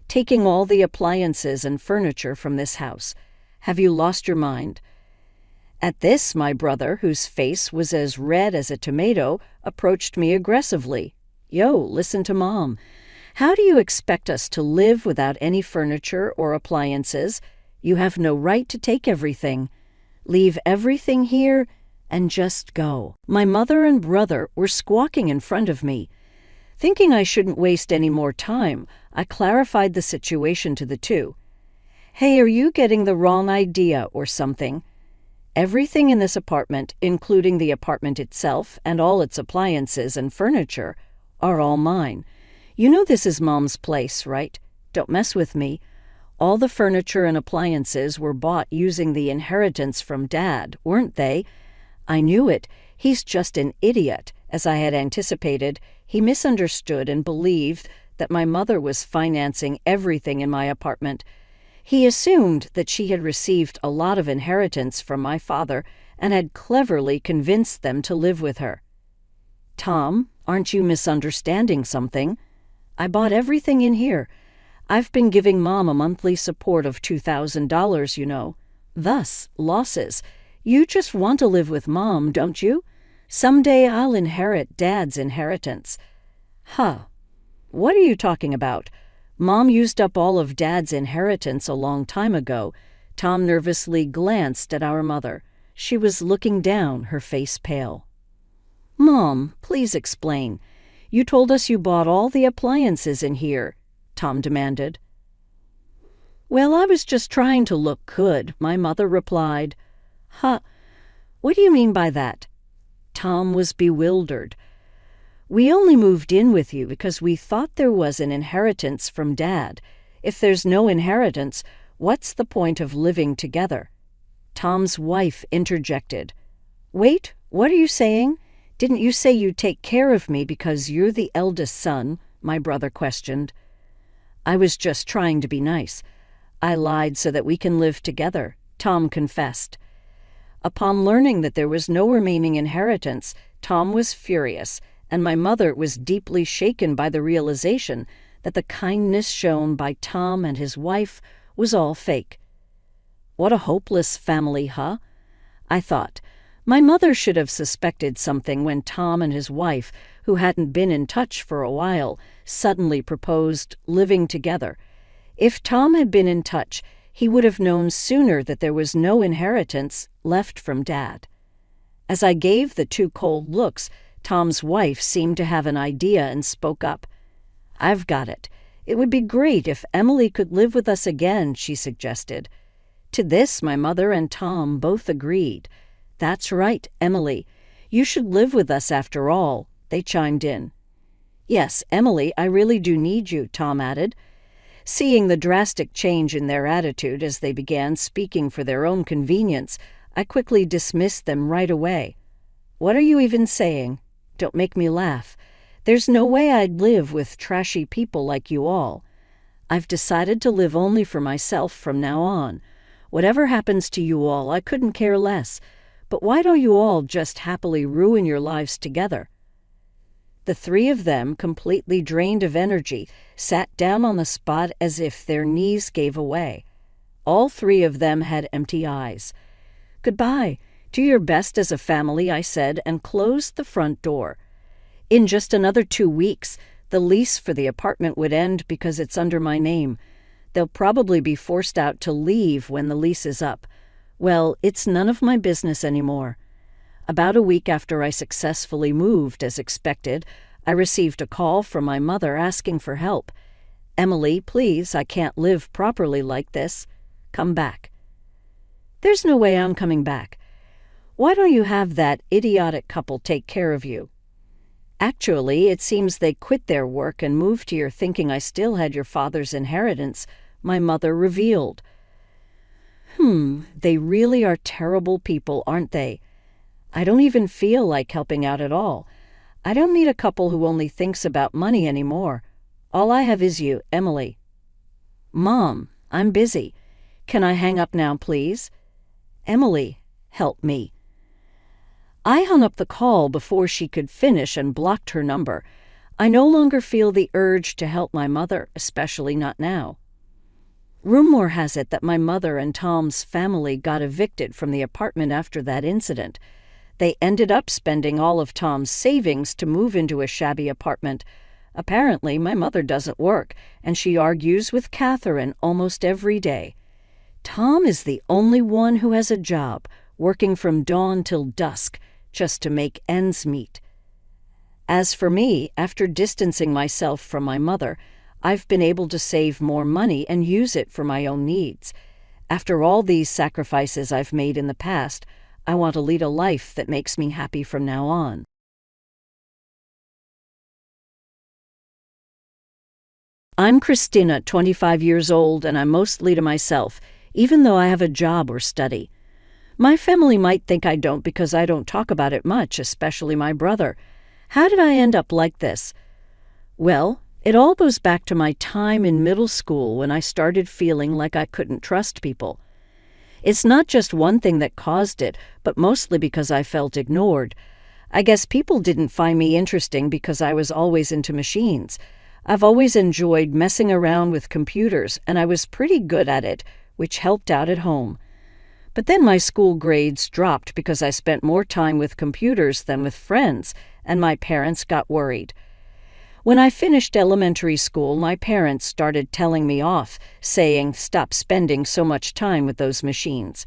Taking all the appliances and furniture from this house. Have you lost your mind?" At this, my brother, whose face was as red as a tomato, approached me aggressively. "Yo, listen to Mom. How do you expect us to live without any furniture or appliances? You have no right to take everything. Leave everything here and just go." My mother and brother were squawking in front of me. Thinking I shouldn't waste any more time, I clarified the situation to the two. "Hey, are you getting the wrong idea or something? Everything in this apartment, including the apartment itself and all its appliances and furniture, are all mine. You know this is Mom's place, right? Don't mess with me. All the furniture and appliances were bought using the inheritance from Dad, weren't they? I knew it. He's just an idiot. As I had anticipated, he misunderstood and believed that my mother was financing everything in my apartment. He assumed that she had received a lot of inheritance from my father and had cleverly convinced them to live with her." "Tom, aren't you misunderstanding something? I bought everything in here. I've been giving Mom a monthly support of $2,000, you know. Thus, losses. You just want to live with Mom, don't you? Someday I'll inherit Dad's inheritance." "Huh. What are you talking about? Mom used up all of Dad's inheritance a long time ago." Tom nervously glanced at our mother. She was looking down, her face pale. "Mom, please explain. You told us you bought all the appliances in here," Tom demanded. "Well, I was just trying to look good," my mother replied. "Huh? What do you mean by that?" Tom was bewildered. "We only moved in with you because we thought there was an inheritance from Dad. If there's no inheritance, what's the point of living together?" Tom's wife interjected. "Wait, what are you saying? Didn't you say you'd take care of me because you're the eldest son?" my brother questioned. "I was just trying to be nice. I lied so that we can live together," Tom confessed. Upon learning that there was no remaining inheritance, Tom was furious, and my mother was deeply shaken by the realization that the kindness shown by Tom and his wife was all fake. What a hopeless family, huh? I thought. My mother should have suspected something when Tom and his wife, who hadn't been in touch for a while, suddenly proposed living together. If Tom had been in touch, he would have known sooner that there was no inheritance left from Dad. As I gave the two cold looks, Tom's wife seemed to have an idea and spoke up. "I've got it. It would be great if Emily could live with us again," she suggested. To this, my mother and Tom both agreed. "That's right, Emily. You should live with us after all," they chimed in. "Yes, Emily, I really do need you," Tom added. Seeing the drastic change in their attitude as they began speaking for their own convenience, I quickly dismissed them right away. "What are you even saying? Don't make me laugh. There's no way I'd live with trashy people like you all. I've decided to live only for myself from now on. Whatever happens to you all, I couldn't care less. But why don't you all just happily ruin your lives together?" The three of them, completely drained of energy, sat down on the spot as if their knees gave away. All three of them had empty eyes. "Goodbye. Do your best as a family," I said, and closed the front door. In just another 2 weeks, the lease for the apartment would end because it's under my name. They'll probably be forced out to leave when the lease is up. Well, it's none of my business anymore. About a week after I successfully moved, as expected, I received a call from my mother asking for help. "Emily, please, I can't live properly like this. Come back." "There's no way I'm coming back. Why don't you have that idiotic couple take care of you?" "Actually, it seems they quit their work and moved here thinking I still had your father's inheritance," my mother revealed. They really are terrible people, aren't they? I don't even feel like helping out at all. I don't need a couple who only thinks about money anymore. All I have is you, Emily. "Mom, I'm busy. Can I hang up now, please?" "Emily, help me." I hung up the call before she could finish and blocked her number. I no longer feel the urge to help my mother, especially not now. Rumor has it that my mother and Tom's family got evicted from the apartment after that incident. They ended up spending all of Tom's savings to move into a shabby apartment. Apparently, my mother doesn't work, and she argues with Catherine almost every day. Tom is the only one who has a job, working from dawn till dusk, just to make ends meet. As for me, after distancing myself from my mother, I've been able to save more money and use it for my own needs. After all these sacrifices I've made in the past, I want to lead a life that makes me happy from now on. I'm Christina, 25 years old, and I'm mostly to myself, even though I have a job or study. My family might think I don't because I don't talk about it much, especially my brother. How did I end up like this? Well, it all goes back to my time in middle school when I started feeling like I couldn't trust people. It's not just one thing that caused it, but mostly because I felt ignored. I guess people didn't find me interesting because I was always into machines. I've always enjoyed messing around with computers, and I was pretty good at it, which helped out at home. But then my school grades dropped because I spent more time with computers than with friends, and my parents got worried. When I finished elementary school, my parents started telling me off, saying, "Stop spending so much time with those machines."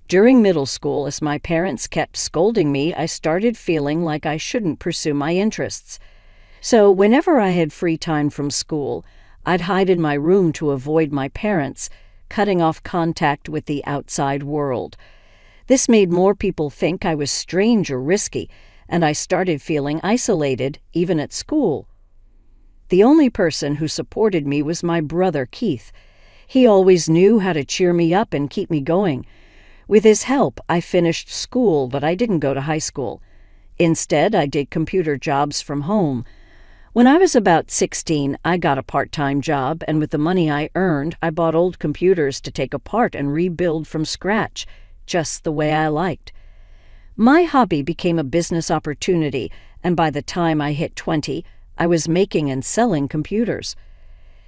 During middle school, as my parents kept scolding me, I started feeling like I shouldn't pursue my interests. So whenever I had free time from school, I'd hide in my room to avoid my parents, cutting off contact with the outside world. This made more people think I was strange or risky, and I started feeling isolated, even at school. The only person who supported me was my brother, Keith. He always knew how to cheer me up and keep me going. With his help, I finished school, but I didn't go to high school. Instead, I did computer jobs from home. When I was about 16, I got a part-time job, and with the money I earned, I bought old computers to take apart and rebuild from scratch, just the way I liked. My hobby became a business opportunity, and by the time I hit 20, I was making and selling computers.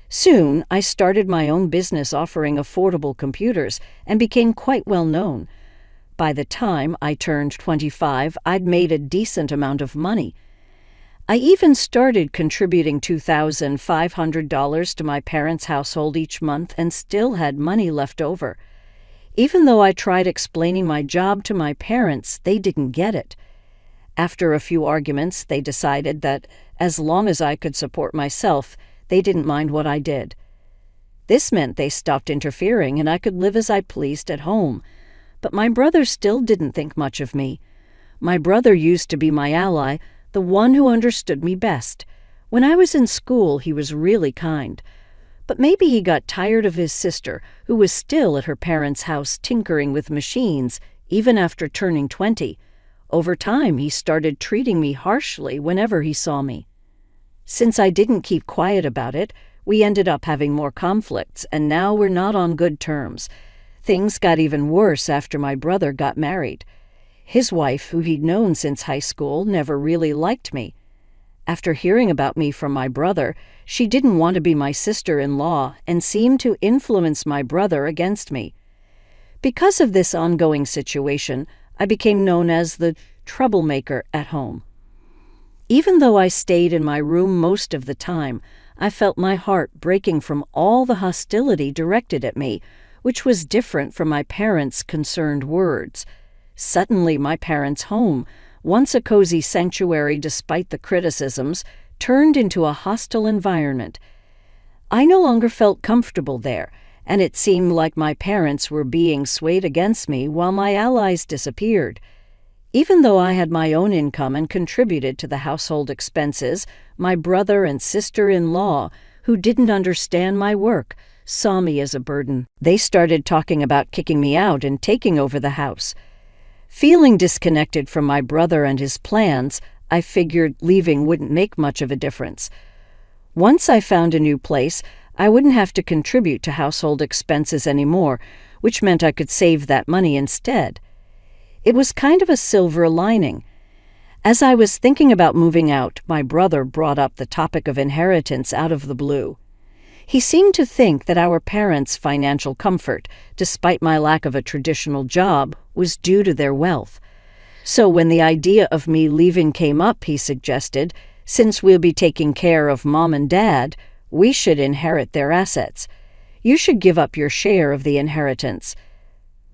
Soon, I started my own business offering affordable computers and became quite well known. By the time I turned 25, I'd made a decent amount of money. I even started contributing $2,500 to my parents' household each month and still had money left over. Even though I tried explaining my job to my parents, they didn't get it. After a few arguments, they decided that as long as I could support myself, they didn't mind what I did. This meant they stopped interfering and I could live as I pleased at home. But my brother still didn't think much of me. My brother used to be my ally, the one who understood me best. When I was in school, he was really kind. But maybe he got tired of his sister, who was still at her parents' house tinkering with machines, even after turning 20. Over time, he started treating me harshly whenever he saw me. Since I didn't keep quiet about it, we ended up having more conflicts, and now we're not on good terms. Things got even worse after my brother got married. His wife, who he'd known since high school, never really liked me. After hearing about me from my brother, she didn't want to be my sister-in-law and seemed to influence my brother against me. Because of this ongoing situation, I became known as the troublemaker at home. Even though I stayed in my room most of the time, I felt my heart breaking from all the hostility directed at me, which was different from my parents' concerned words. Suddenly, my parents' home, once a cozy sanctuary despite the criticisms, turned into a hostile environment. I no longer felt comfortable there, and it seemed like my parents were being swayed against me while my allies disappeared. Even though I had my own income and contributed to the household expenses, my brother and sister-in-law, who didn't understand my work, saw me as a burden. They started talking about kicking me out and taking over the house. Feeling disconnected from my brother and his plans, I figured leaving wouldn't make much of a difference. Once I found a new place, I wouldn't have to contribute to household expenses anymore, which meant I could save that money instead. It was kind of a silver lining. As I was thinking about moving out, my brother brought up the topic of inheritance out of the blue. He seemed to think that our parents' financial comfort, despite my lack of a traditional job, was due to their wealth. So when the idea of me leaving came up, he suggested, since we'll be taking care of Mom and Dad, we should inherit their assets. You should give up your share of the inheritance.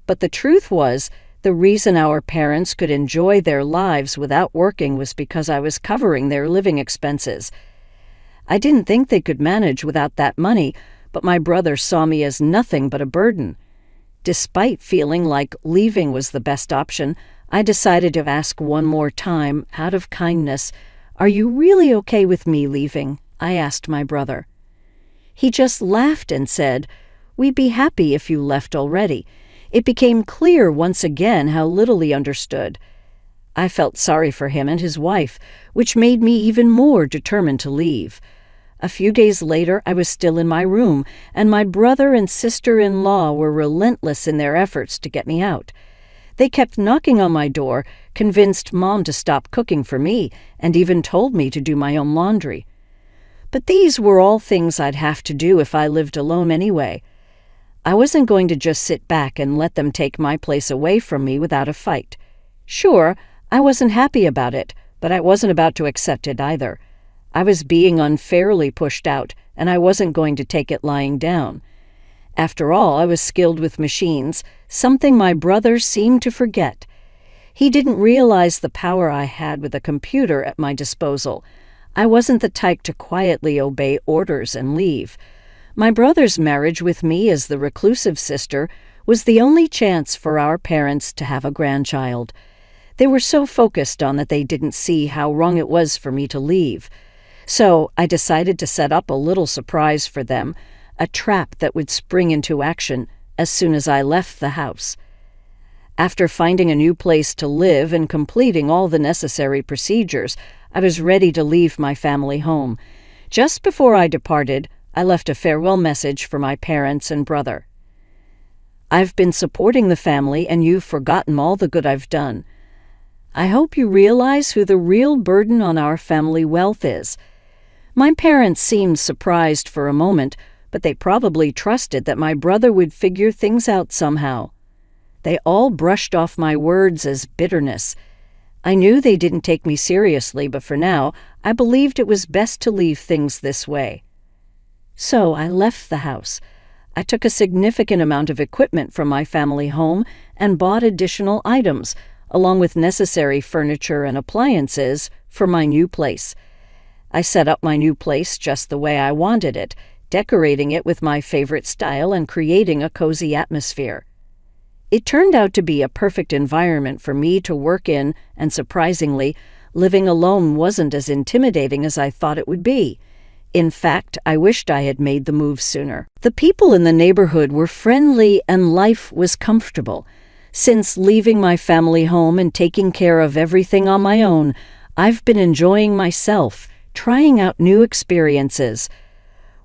But the truth was, the reason our parents could enjoy their lives without working was because I was covering their living expenses. I didn't think they could manage without that money, but my brother saw me as nothing but a burden. Despite feeling like leaving was the best option, I decided to ask one more time, out of kindness, "Are you really okay with me leaving?" I asked my brother. He just laughed and said, "We'd be happy if you left already." It became clear once again how little he understood. I felt sorry for him and his wife, which made me even more determined to leave. A few days later, I was still in my room, and my brother and sister-in-law were relentless in their efforts to get me out. They kept knocking on my door, convinced Mom to stop cooking for me, and even told me to do my own laundry. But these were all things I'd have to do if I lived alone anyway. I wasn't going to just sit back and let them take my place away from me without a fight. Sure, I wasn't happy about it, but I wasn't about to accept it either. I was being unfairly pushed out, and I wasn't going to take it lying down. After all, I was skilled with machines, something my brother seemed to forget. He didn't realize the power I had with a computer at my disposal. I wasn't the type to quietly obey orders and leave. My brother's marriage with me as the reclusive sister was the only chance for our parents to have a grandchild. They were so focused on that they didn't see how wrong it was for me to leave. So I decided to set up a little surprise for them, a trap that would spring into action as soon as I left the house. After finding a new place to live and completing all the necessary procedures, I was ready to leave my family home. Just before I departed, I left a farewell message for my parents and brother. "I've been supporting the family, and you've forgotten all the good I've done. I hope you realize who the real burden on our family wealth is. My parents seemed surprised for a moment, but they probably trusted that my brother would figure things out somehow. They all brushed off my words as bitterness. I knew they didn't take me seriously, but for now, I believed it was best to leave things this way. So I left the house. I took a significant amount of equipment from my family home and bought additional items, along with necessary furniture and appliances, for my new place. I set up my new place just the way I wanted it, decorating it with my favorite style and creating a cozy atmosphere. It turned out to be a perfect environment for me to work in, and surprisingly, living alone wasn't as intimidating as I thought it would be. In fact, I wished I had made the move sooner. The people in the neighborhood were friendly and life was comfortable. Since leaving my family home and taking care of everything on my own, I've been enjoying myself, trying out new experiences.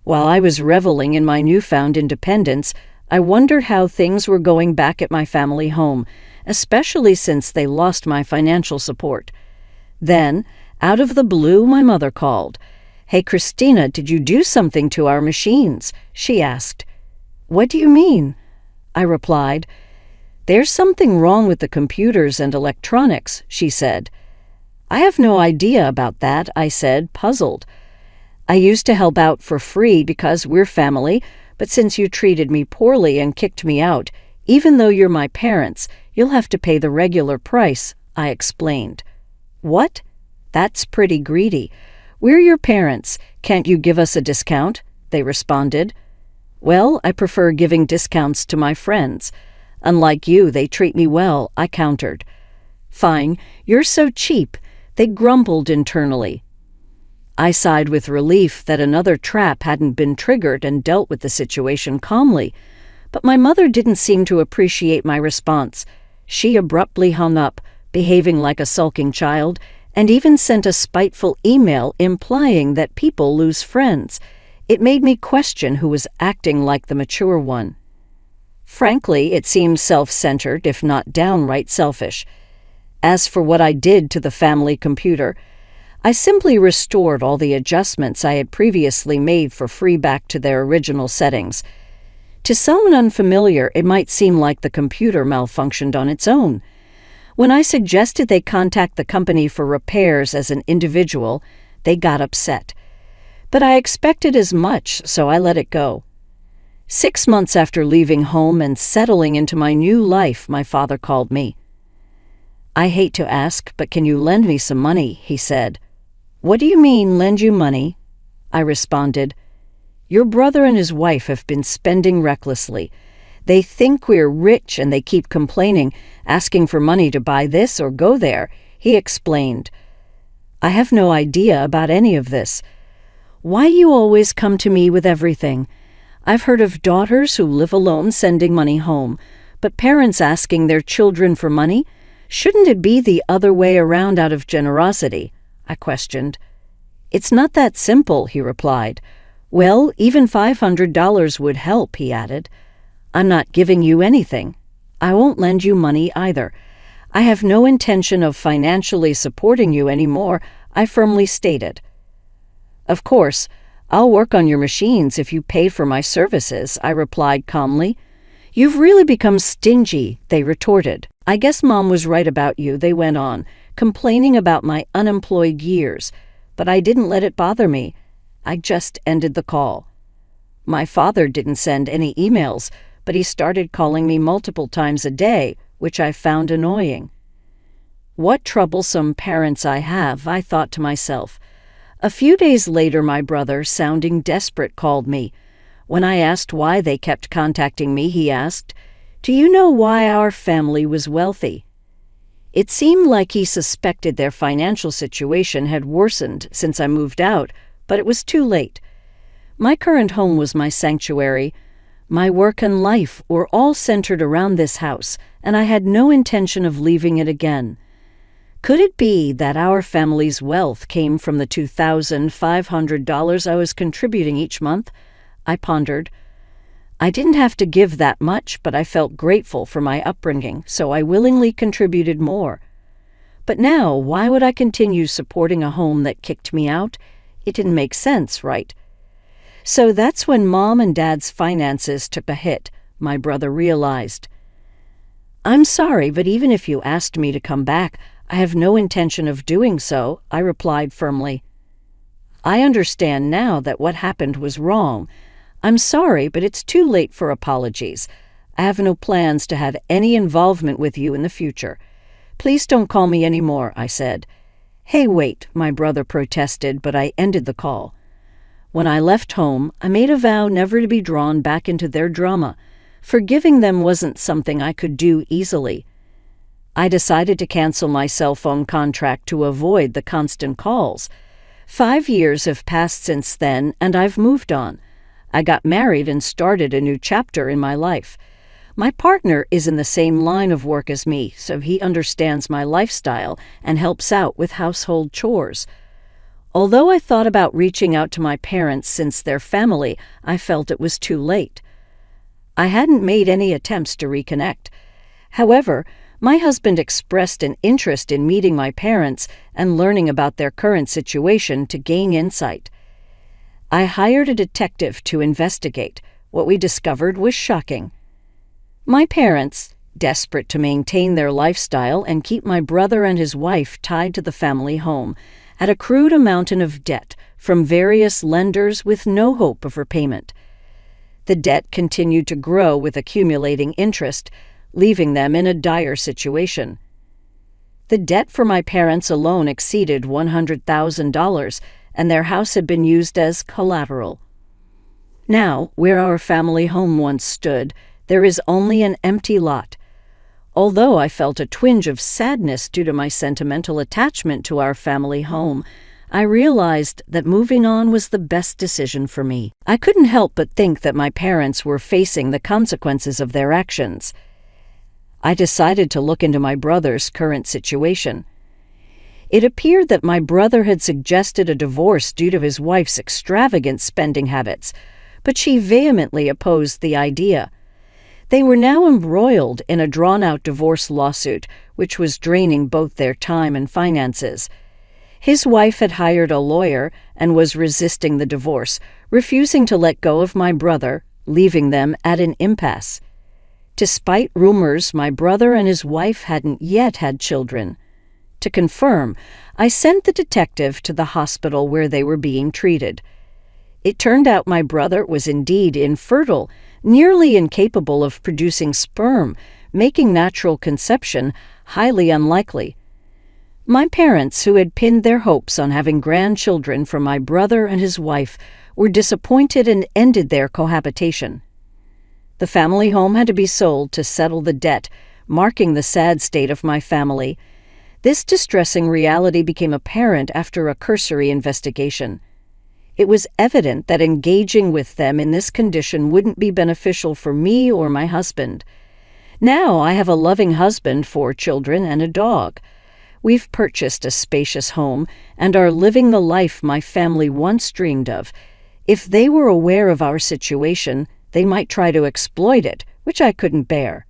While I was reveling in my newfound independence, I wondered how things were going back at my family home, especially since they lost my financial support. Then, out of the blue, my mother called. "Hey, Christina, did you do something to our machines?" she asked. "What do you mean?" I replied. "There's something wrong with the computers and electronics," she said. "I have no idea about that," I said, puzzled. "I used to help out for free because we're family, but since you treated me poorly and kicked me out, even though you're my parents, you'll have to pay the regular price," I explained. "What? That's pretty greedy. We're your parents. Can't you give us a discount?" they responded. "Well, I prefer giving discounts to my friends. Unlike you, they treat me well," I countered. "Fine, you're so cheap," they grumbled internally. I sighed with relief that another trap hadn't been triggered and dealt with the situation calmly. But my mother didn't seem to appreciate my response. She abruptly hung up, behaving like a sulking child, and even sent a spiteful email implying that people lose friends. It made me question who was acting like the mature one. Frankly, it seemed self-centered, if not downright selfish. As for what I did to the family computer, I simply restored all the adjustments I had previously made for free back to their original settings. To someone unfamiliar, it might seem like the computer malfunctioned on its own. When I suggested they contact the company for repairs as an individual, they got upset. But I expected as much, so I let it go. 6 months after leaving home and settling into my new life, my father called me. "I hate to ask, but can you lend me some money?" he said. "What do you mean, lend you money?" I responded. "Your brother and his wife have been spending recklessly. They think we're rich and they keep complaining, asking for money to buy this or go there," he explained. "I have no idea about any of this. Why you always come to me with everything? I've heard of daughters who live alone sending money home, but parents asking their children for money? Shouldn't it be the other way around out of generosity?" I questioned. "It's not that simple," he replied. "Well, even $500 would help," he added. "I'm not giving you anything. I won't lend you money either. I have no intention of financially supporting you anymore," I firmly stated. "Of course, I'll work on your machines if you pay for my services," I replied calmly. "You've really become stingy," they retorted. "I guess Mom was right about you," they went on, complaining about my unemployed years. But I didn't let it bother me. I just ended the call. My father didn't send any emails, but he started calling me multiple times a day, which I found annoying. What troublesome parents I have, I thought to myself. A few days later, my brother, sounding desperate, called me. When I asked why they kept contacting me, he asked, "Do you know why our family was wealthy?" It seemed like he suspected their financial situation had worsened since I moved out, but it was too late. My current home was my sanctuary. My work and life were all centered around this house, and I had no intention of leaving it again. Could it be that our family's wealth came from the $2,500 I was contributing each month? I pondered. I didn't have to give that much, but I felt grateful for my upbringing, so I willingly contributed more. But now, why would I continue supporting a home that kicked me out? It didn't make sense, right? So that's when Mom and Dad's finances took a hit, my brother realized. "I'm sorry, but even if you asked me to come back, I have no intention of doing so," I replied firmly. "I understand now that what happened was wrong. I'm sorry, but it's too late for apologies. I have no plans to have any involvement with you in the future. Please don't call me anymore," I said. "Hey, wait," my brother protested, but I ended the call. When I left home, I made a vow never to be drawn back into their drama. Forgiving them wasn't something I could do easily. I decided to cancel my cell phone contract to avoid the constant calls. 5 years have passed since then, and I've moved on. I got married and started a new chapter in my life. My partner is in the same line of work as me, so he understands my lifestyle and helps out with household chores. Although I thought about reaching out to my parents since they're family, I felt it was too late. I hadn't made any attempts to reconnect. However, my husband expressed an interest in meeting my parents and learning about their current situation to gain insight. I hired a detective to investigate. What we discovered was shocking. My parents, desperate to maintain their lifestyle and keep my brother and his wife tied to the family home, had accrued a mountain of debt from various lenders with no hope of repayment. The debt continued to grow with accumulating interest, leaving them in a dire situation. The debt for my parents alone exceeded $100,000, and their house had been used as collateral. Now, where our family home once stood, there is only an empty lot. Although I felt a twinge of sadness due to my sentimental attachment to our family home, I realized that moving on was the best decision for me. I couldn't help but think that my parents were facing the consequences of their actions. I decided to look into my brother's current situation. It appeared that my brother had suggested a divorce due to his wife's extravagant spending habits, but she vehemently opposed the idea. They were now embroiled in a drawn-out divorce lawsuit, which was draining both their time and finances. His wife had hired a lawyer and was resisting the divorce, refusing to let go of my brother, leaving them at an impasse. Despite rumors, my brother and his wife hadn't yet had children. To confirm, I sent the detective to the hospital where they were being treated. It turned out my brother was indeed infertile, nearly incapable of producing sperm, making natural conception highly unlikely. My parents, who had pinned their hopes on having grandchildren from my brother and his wife, were disappointed and ended their cohabitation. The family home had to be sold to settle the debt, marking the sad state of my family. This distressing reality became apparent after a cursory investigation. It was evident that engaging with them in this condition wouldn't be beneficial for me or my husband. Now I have a loving husband, 4 children, and a dog. We've purchased a spacious home and are living the life my family once dreamed of. If they were aware of our situation, they might try to exploit it, which I couldn't bear.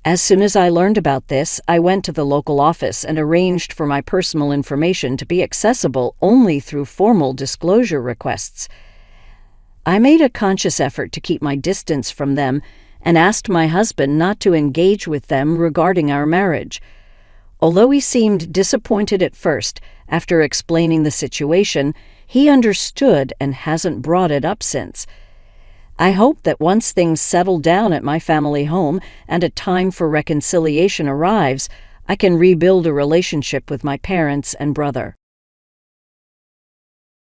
As soon as I learned about this, I went to the local office and arranged for my personal information to be accessible only through formal disclosure requests. I made a conscious effort to keep my distance from them and asked my husband not to engage with them regarding our marriage. Although he seemed disappointed at first, after explaining the situation, he understood and hasn't brought it up since. I hope that once things settle down at my family home and a time for reconciliation arrives, I can rebuild a relationship with my parents and brother.